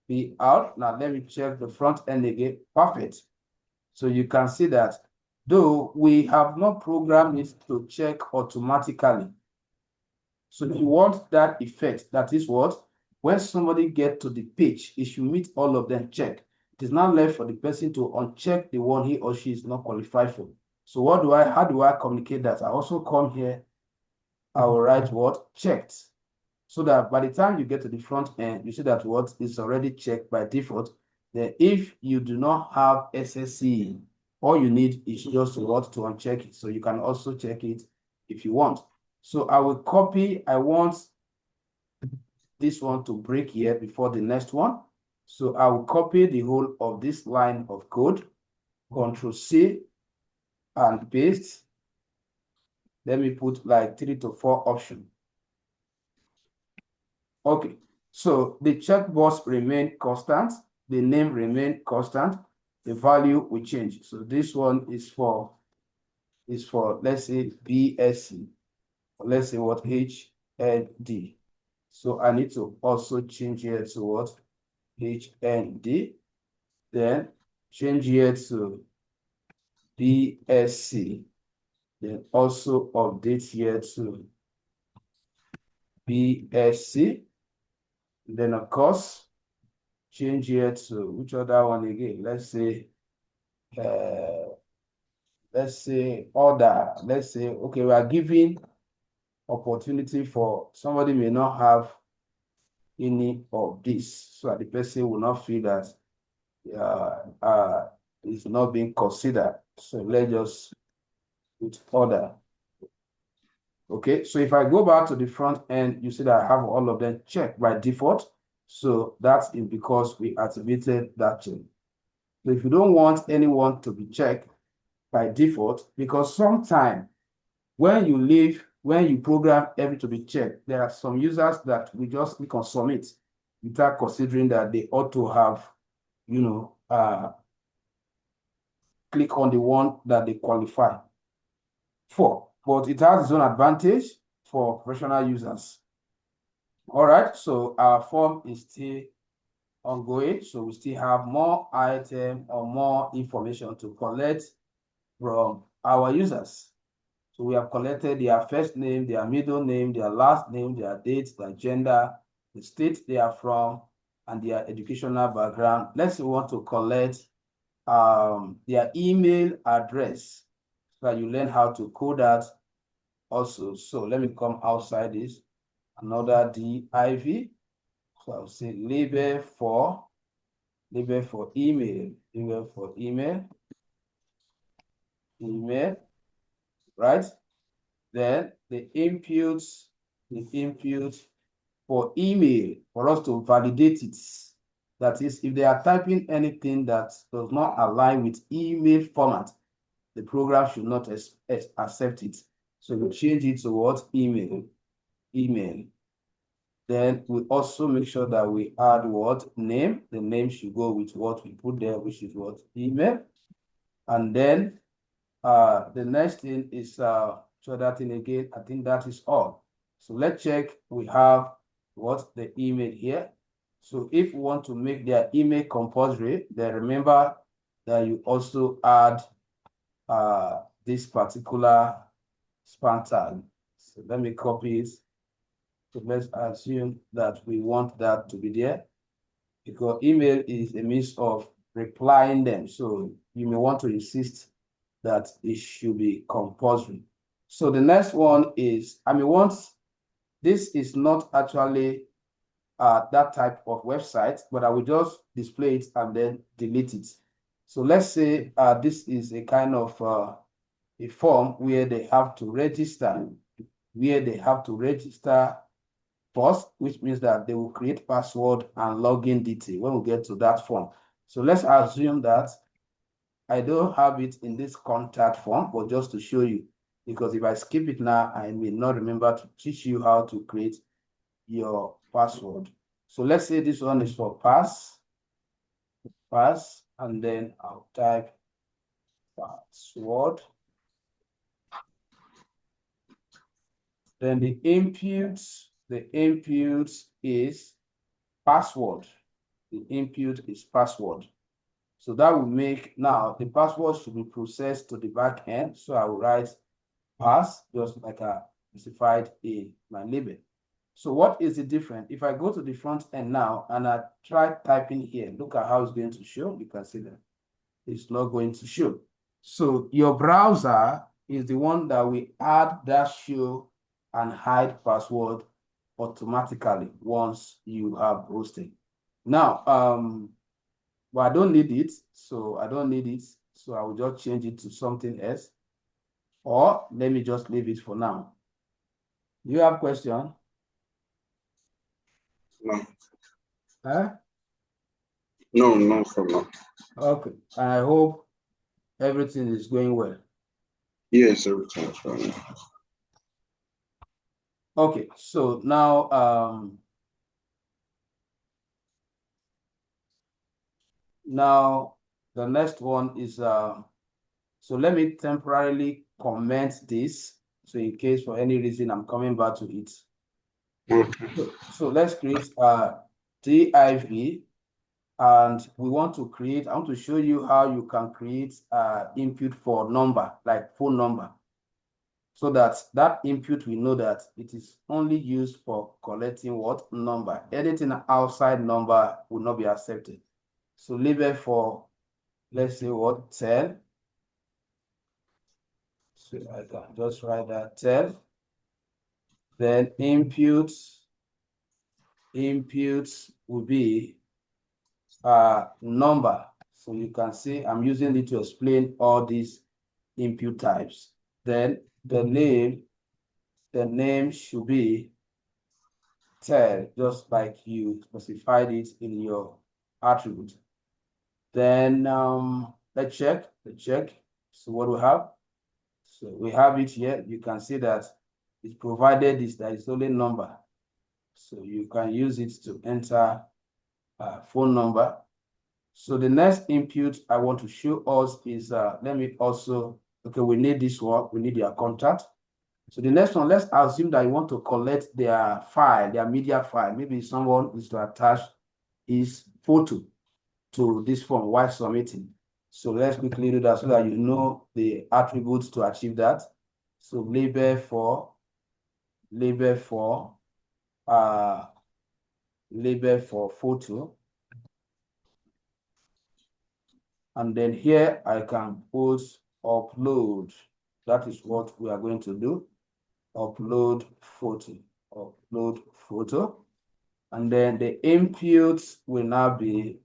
Now let me check the front end again. Perfect. So you can see that though we have not programmed it to check automatically. So if you want that effect, that is what, when somebody gets to the page, it should meet all of them check. It is now left for the person to uncheck the one he or she is not qualified for. So how do I communicate that? I also come here, I will write what? Checked. So that by the time you get to the front end, you see that what is already checked by default. Then if you do not have SSCE, all you need is just what to uncheck it. So you can also check it if you want. So I will copy, I want this one to break here before the next one. So I will copy the whole of this line of code, Control C and paste. Let me put like 3 to 4 options. Okay, so the checkbox remain constant, the name remain constant, the value will change. So this one is for let's say BSc, let's say what HND. So I need to also change here to what HND, then change here to BSc, then also update here to BSc, then of course change here to which other one again? Let's say order. Let's say, okay, we are giving opportunity for somebody may not have any of this, so that the person will not feel that it's not being considered. So let's just put order. Okay, so if I go back to the front end, you see that I have all of them checked by default. So that is because we activated that check. So if you don't want anyone to be checked by default, because sometimes when you program every to be checked, there are some users that we just click on submit without considering that they ought to have, click on the one that they qualify for. But it has its own advantage for professional users. All right, so our form is still ongoing. So we still have more items or more information to collect from our users. So we have collected their first name, their middle name, their last name, their date, their gender, the state they are from, and their educational background. Let's say we want to collect their email address, so that you learn how to code that also. So let me come outside this, another div. So I'll say label for email, email, right? Then the input for email, for us to validate it. That is, if they are typing anything that does not align with email format, the program should not accept it. So we change it to what? Email. Then we also make sure that we add what? Name. The name should go with what we put there, which is what? Email. And then the next thing is show that thing again. I think that is all. So let's check. We have what? The email here. So if you want to make their email compulsory, then remember that you also add this particular span tag. So let me copy it. So let's assume that we want that to be there, because email is a means of replying them. So you may want to insist that it should be compulsory. So the next one is, this is not actually that type of website, but I will just display it and then delete it. So let's say this is a kind of a form where they have to register, first, which means that they will create password and login detail when we get to that form. So let's assume that I don't have it in this contact form, but just to show you, because if I skip it now, I may not remember to teach you how to create your password. So let's say this one is for pass, and then I'll type password. Then the input is password. The input is password. So that will make, now the password should be processed to the back end. So I will write pass, just like I specified in my label. So what is the difference? If I go to the front end now and I try typing here, look at how it's going to show. You can see that it's not going to show. So your browser is the one that will add that show and hide password automatically once you have hosted. Now, but I don't need it, so I don't need it. So I will just change it to something else. Or let me just leave it for now. Do you have question? No. Huh? No, for now. Okay. And I hope everything is going well. Yes, everything is fine. Okay, so now now the next one is so let me temporarily comment this. So in case for any reason I'm coming back to it. Okay. So let's create div, and we want to create, I want to show you how you can create input for number, like phone number, so that that input, we know that it is only used for collecting what number. Anything outside number will not be accepted. So label for, let's say what, tel. So I can just write that tel. Then input will be number. So you can see I'm using it to explain all these input types. Then the name should be tel, just like you specified it in your attribute. Then let's check. So what we have? So we have it here. You can see that it provided this, that is only number. So you can use it to enter phone number. So the next input I want to show us is, let me also, okay, we need this one. We need their contact. So the next one, let's assume that you want to collect their file, their media file. Maybe someone is to attach his photo to this form while submitting. So let's quickly do that so that you know the attributes to achieve that. So label for photo. And then here I can put upload. That is what we are going to do. Upload photo. And then the inputs will now be,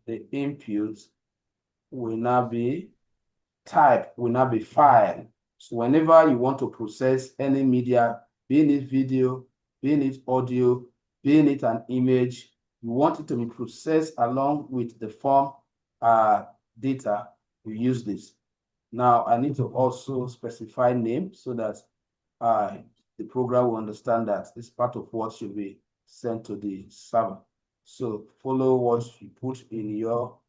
type, will now be file. So whenever you want to process any media, be it video, be it audio, be it an image, you want it to be processed along with the form data, you use this. Now I need to also specify name so that the program will understand that this part of what should be sent to the server. So follow what you put in your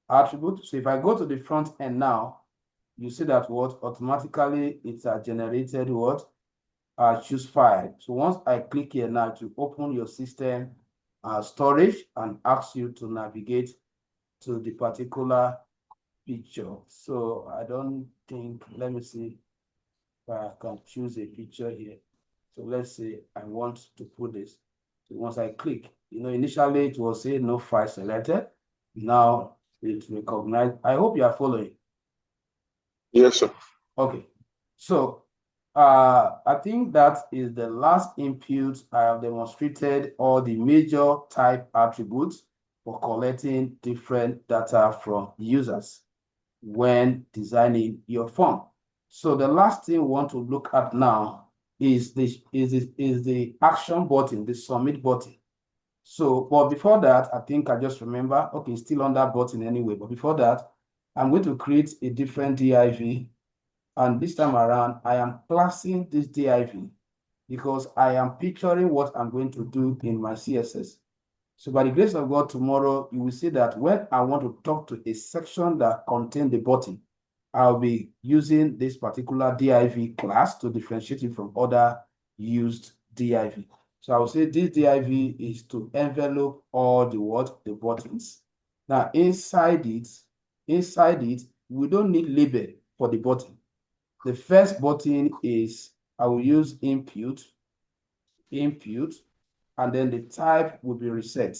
attribute. So if I go to the front end now, you see that what automatically it's generated what choose file. So once I click here now to open your system storage and asks you to navigate to the particular picture. So I don't think, let me see if I can choose a picture here. So let's say I want to put this. So once I click, initially it was saying no file selected. Now it recognized. I hope you are following. Yes, sir. Okay. So I think that is the last input. I have demonstrated all the major type attributes for collecting different data from users when designing your form. So the last thing we want to look at now is the action button, the submit button. So, but before that, I think I just remember, okay, still on that button anyway, but before that, I'm going to create a different div. And this time around, I am classing this div because I am picturing what I'm going to do in my CSS. So by the grace of God, tomorrow, you will see that when I want to talk to a section that contains the button, I'll be using this particular div class to differentiate it from other used div. So I will say this div is to envelope all the buttons. Now inside it, we don't need label for the button. The first button is, I will use input, and then the type will be reset.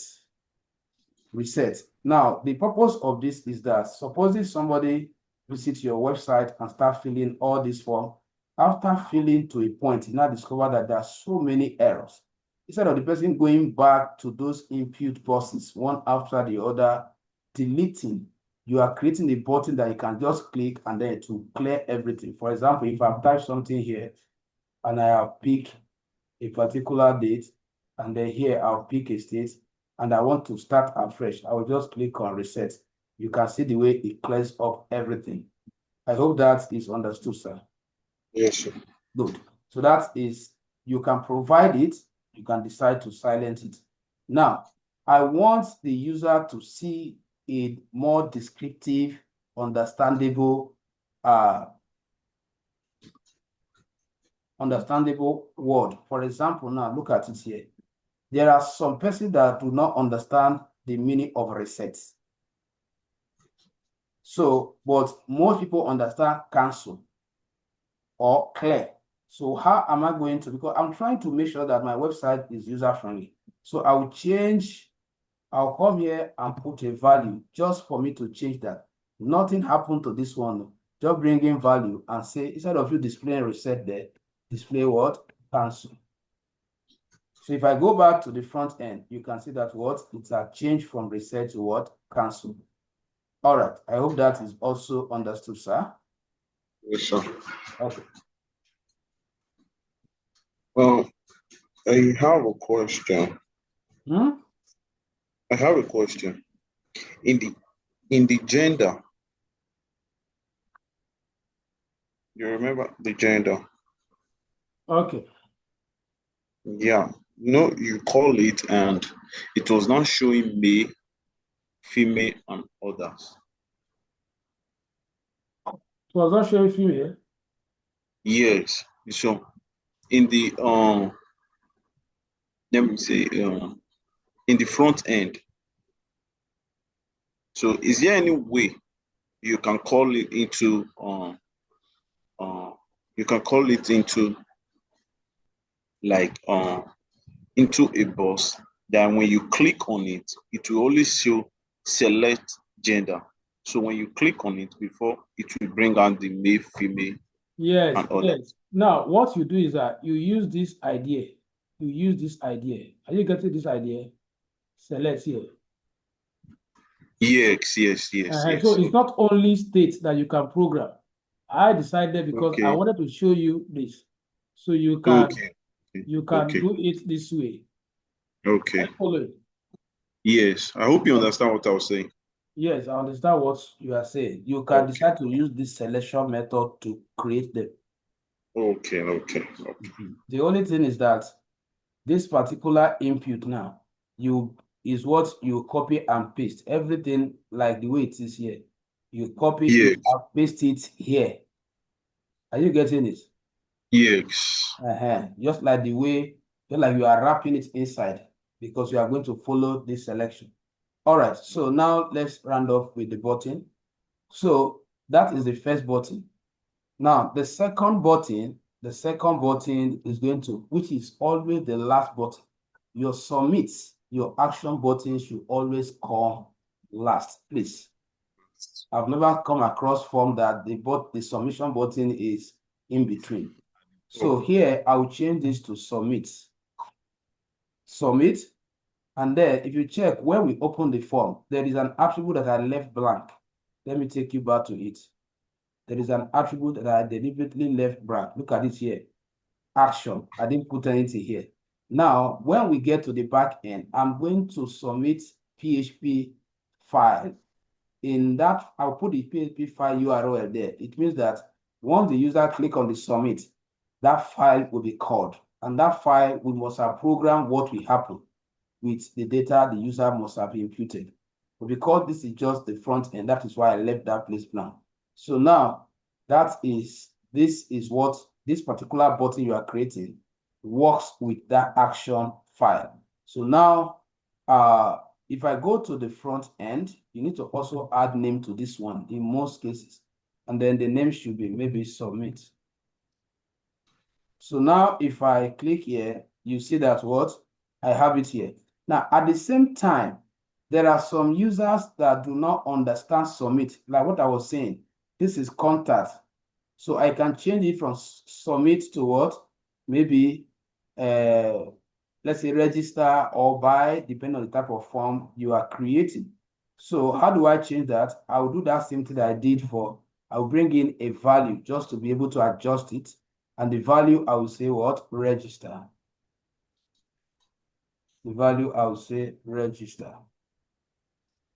Now, the purpose of this is that supposing somebody visits your website and start filling all this form, after filling to a point, you now discover that there are so many errors. Instead of the person going back to those input boxes one after the other, deleting, you are creating a button that you can just click and then it will clear everything. For example, if I've typed something here and I have picked a particular date, and then here I'll pick a state, and I want to start afresh, I will just click on reset. You can see the way it clears up everything. I hope that is understood, sir. Yes, sir. Good. So that is, you can provide it, you can decide to silence it. Now, I want the user to see a more descriptive, understandable word. For example, now look at it here. There are some persons that do not understand the meaning of reset. So, but most people understand cancel or clear. So how am I going to, because I'm trying to make sure that my website is user-friendly. So I'll come here and put a value just for me to change that. Nothing happened to this one. Just bring in value and say, instead of you displaying reset there, display what? Cancel. So if I go back to the front end, you can see that what? It's a change from reset to what? Cancel. All right. I hope that is also understood, sir. Yes, sir. Okay. Well, I have a question. I have a question. In the gender, you remember the gender? Okay. Yeah. No, you call it, and it was not showing male, female, and others. It was not showing female. Yes. So in the let me say in the front end. So is there any way you can call it into like into a box that when you click on it, it will only show select gender. So when you click on it before, it will bring out the male, female. Yes, yes. Now, what you do is that you use this idea. Are you getting this idea? Select here. Yes. So it's not only states that you can program. I decided because I Okay. wanted to show you this. So you can do it this way. Okay. Follow it. Yes. I hope you understand what I was saying. Yes, I understand what you are saying. You can decide to use this selection method to create them. Okay. The only thing is that this particular input now, is what you copy and paste. Everything like the way it is here. You copy it and paste it here. Are you getting it? Yes. Just like the way, just like you are wrapping it inside. because you are going to follow this selection. All right, so now let's round off with the button. So that is the first button. Now, the second button is going to, which is always the last button. Your submit, your action button should always come last, please. I've never come across form that the submission button is in between. So here, I will change this to submit. Submit. And then if you check when we open the form, there is an attribute that I left blank. Let me take you back to it. There is an attribute that I deliberately left blank. Look at it here. Action. I didn't put anything here. Now, when we get to the back end, I'm going to submit PHP file. In that, I'll put the PHP file URL there. It means that once the user click on the submit, that file will be called. And that file, we must have programmed what will happen with the data the user must have imputed. But because this is just the front end, that is why I left that place blank. So now, this is what this particular button you are creating works with that action file. So now, if I go to the front end, you need to also add name to this one in most cases. And then the name should be maybe submit. So now if I click here, you see that what? I have it here. Now, at the same time, there are some users that do not understand submit, like what I was saying. This is contact. So I can change it from submit to what? Maybe, let's say register or buy, depending on the type of form you are creating. So how do I change that? I will do that same thing that I did for, I'll bring in a value just to be able to adjust it. And the value, I will say what? Register. The value, I will say register.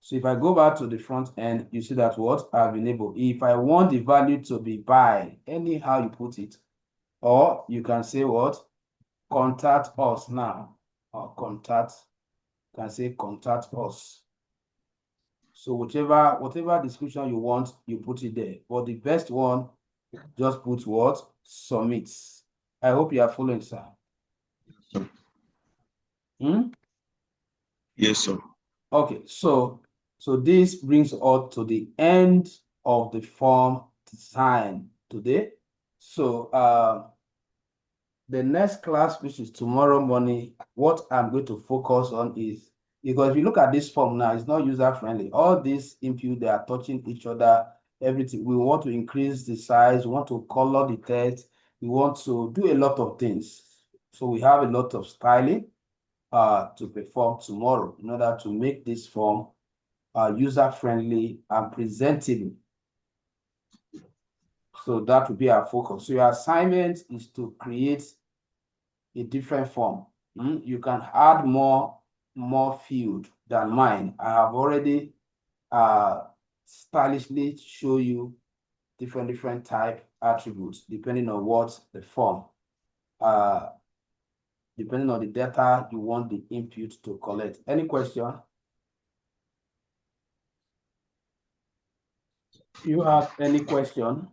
So if I go back to the front end, you see that what? I've enabled. If I want the value to be by, anyhow you put it, or you can say what? Contact us now, or contact, you can say contact us. So whatever description you want, you put it there. But the best one, just put what? Submit. I hope you are following, sir. Yes, sir. Okay, so this brings us to the end of the form design today. So the next class, which is tomorrow morning, what I'm going to focus on is, because if you look at this form now, it's not user friendly. All these input, they are touching each other, everything. We want to increase the size, we want to color the text, we want to do a lot of things. So we have a lot of styling to perform tomorrow in order to make this form user-friendly and presentable. So that will be our focus. So your assignment is to create a different form. You can add more field than mine. I have already stylishly show you different type attributes depending on what the form, depending on the data you want the input to collect. Any question? You have any question?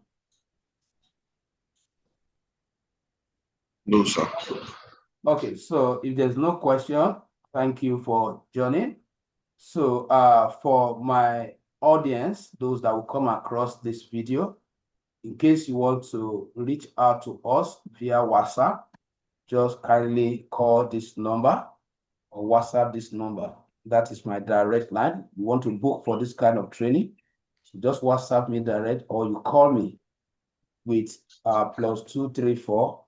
No, sir. Okay, so if there's no question, thank you for joining. So for my audience, those that will come across this video, in case you want to reach out to us via WhatsApp, just kindly call this number or WhatsApp this number. That is my direct line. You want to book for this kind of training, so just WhatsApp me direct, or you call me with +234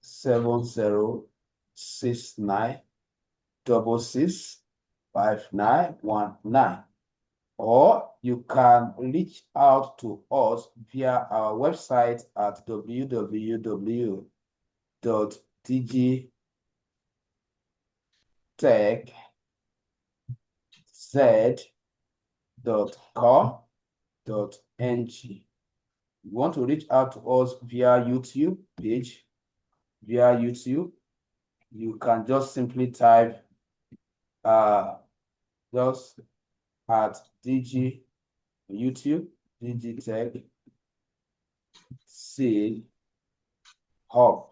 7069 66 5919, or you can reach out to us via our website at www.digitechz.com.ng. You want to reach out to us via YouTube page, you can just simply type just at YouTube, Digitech Seed Hub.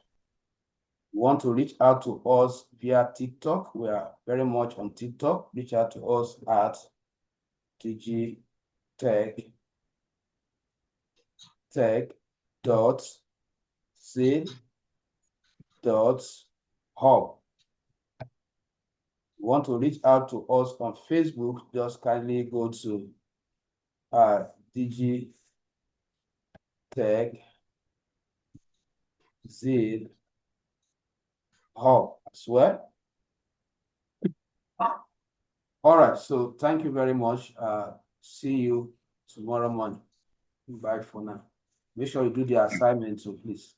Want to reach out to us via TikTok? We are very much on TikTok. Reach out to us at digitech tech.seed.hub. Want to reach out to us on Facebook? Just kindly go to digitech seed hub as well. All right, so thank you very much. See you tomorrow morning. Bye for now. Make sure you do the assignment, so please.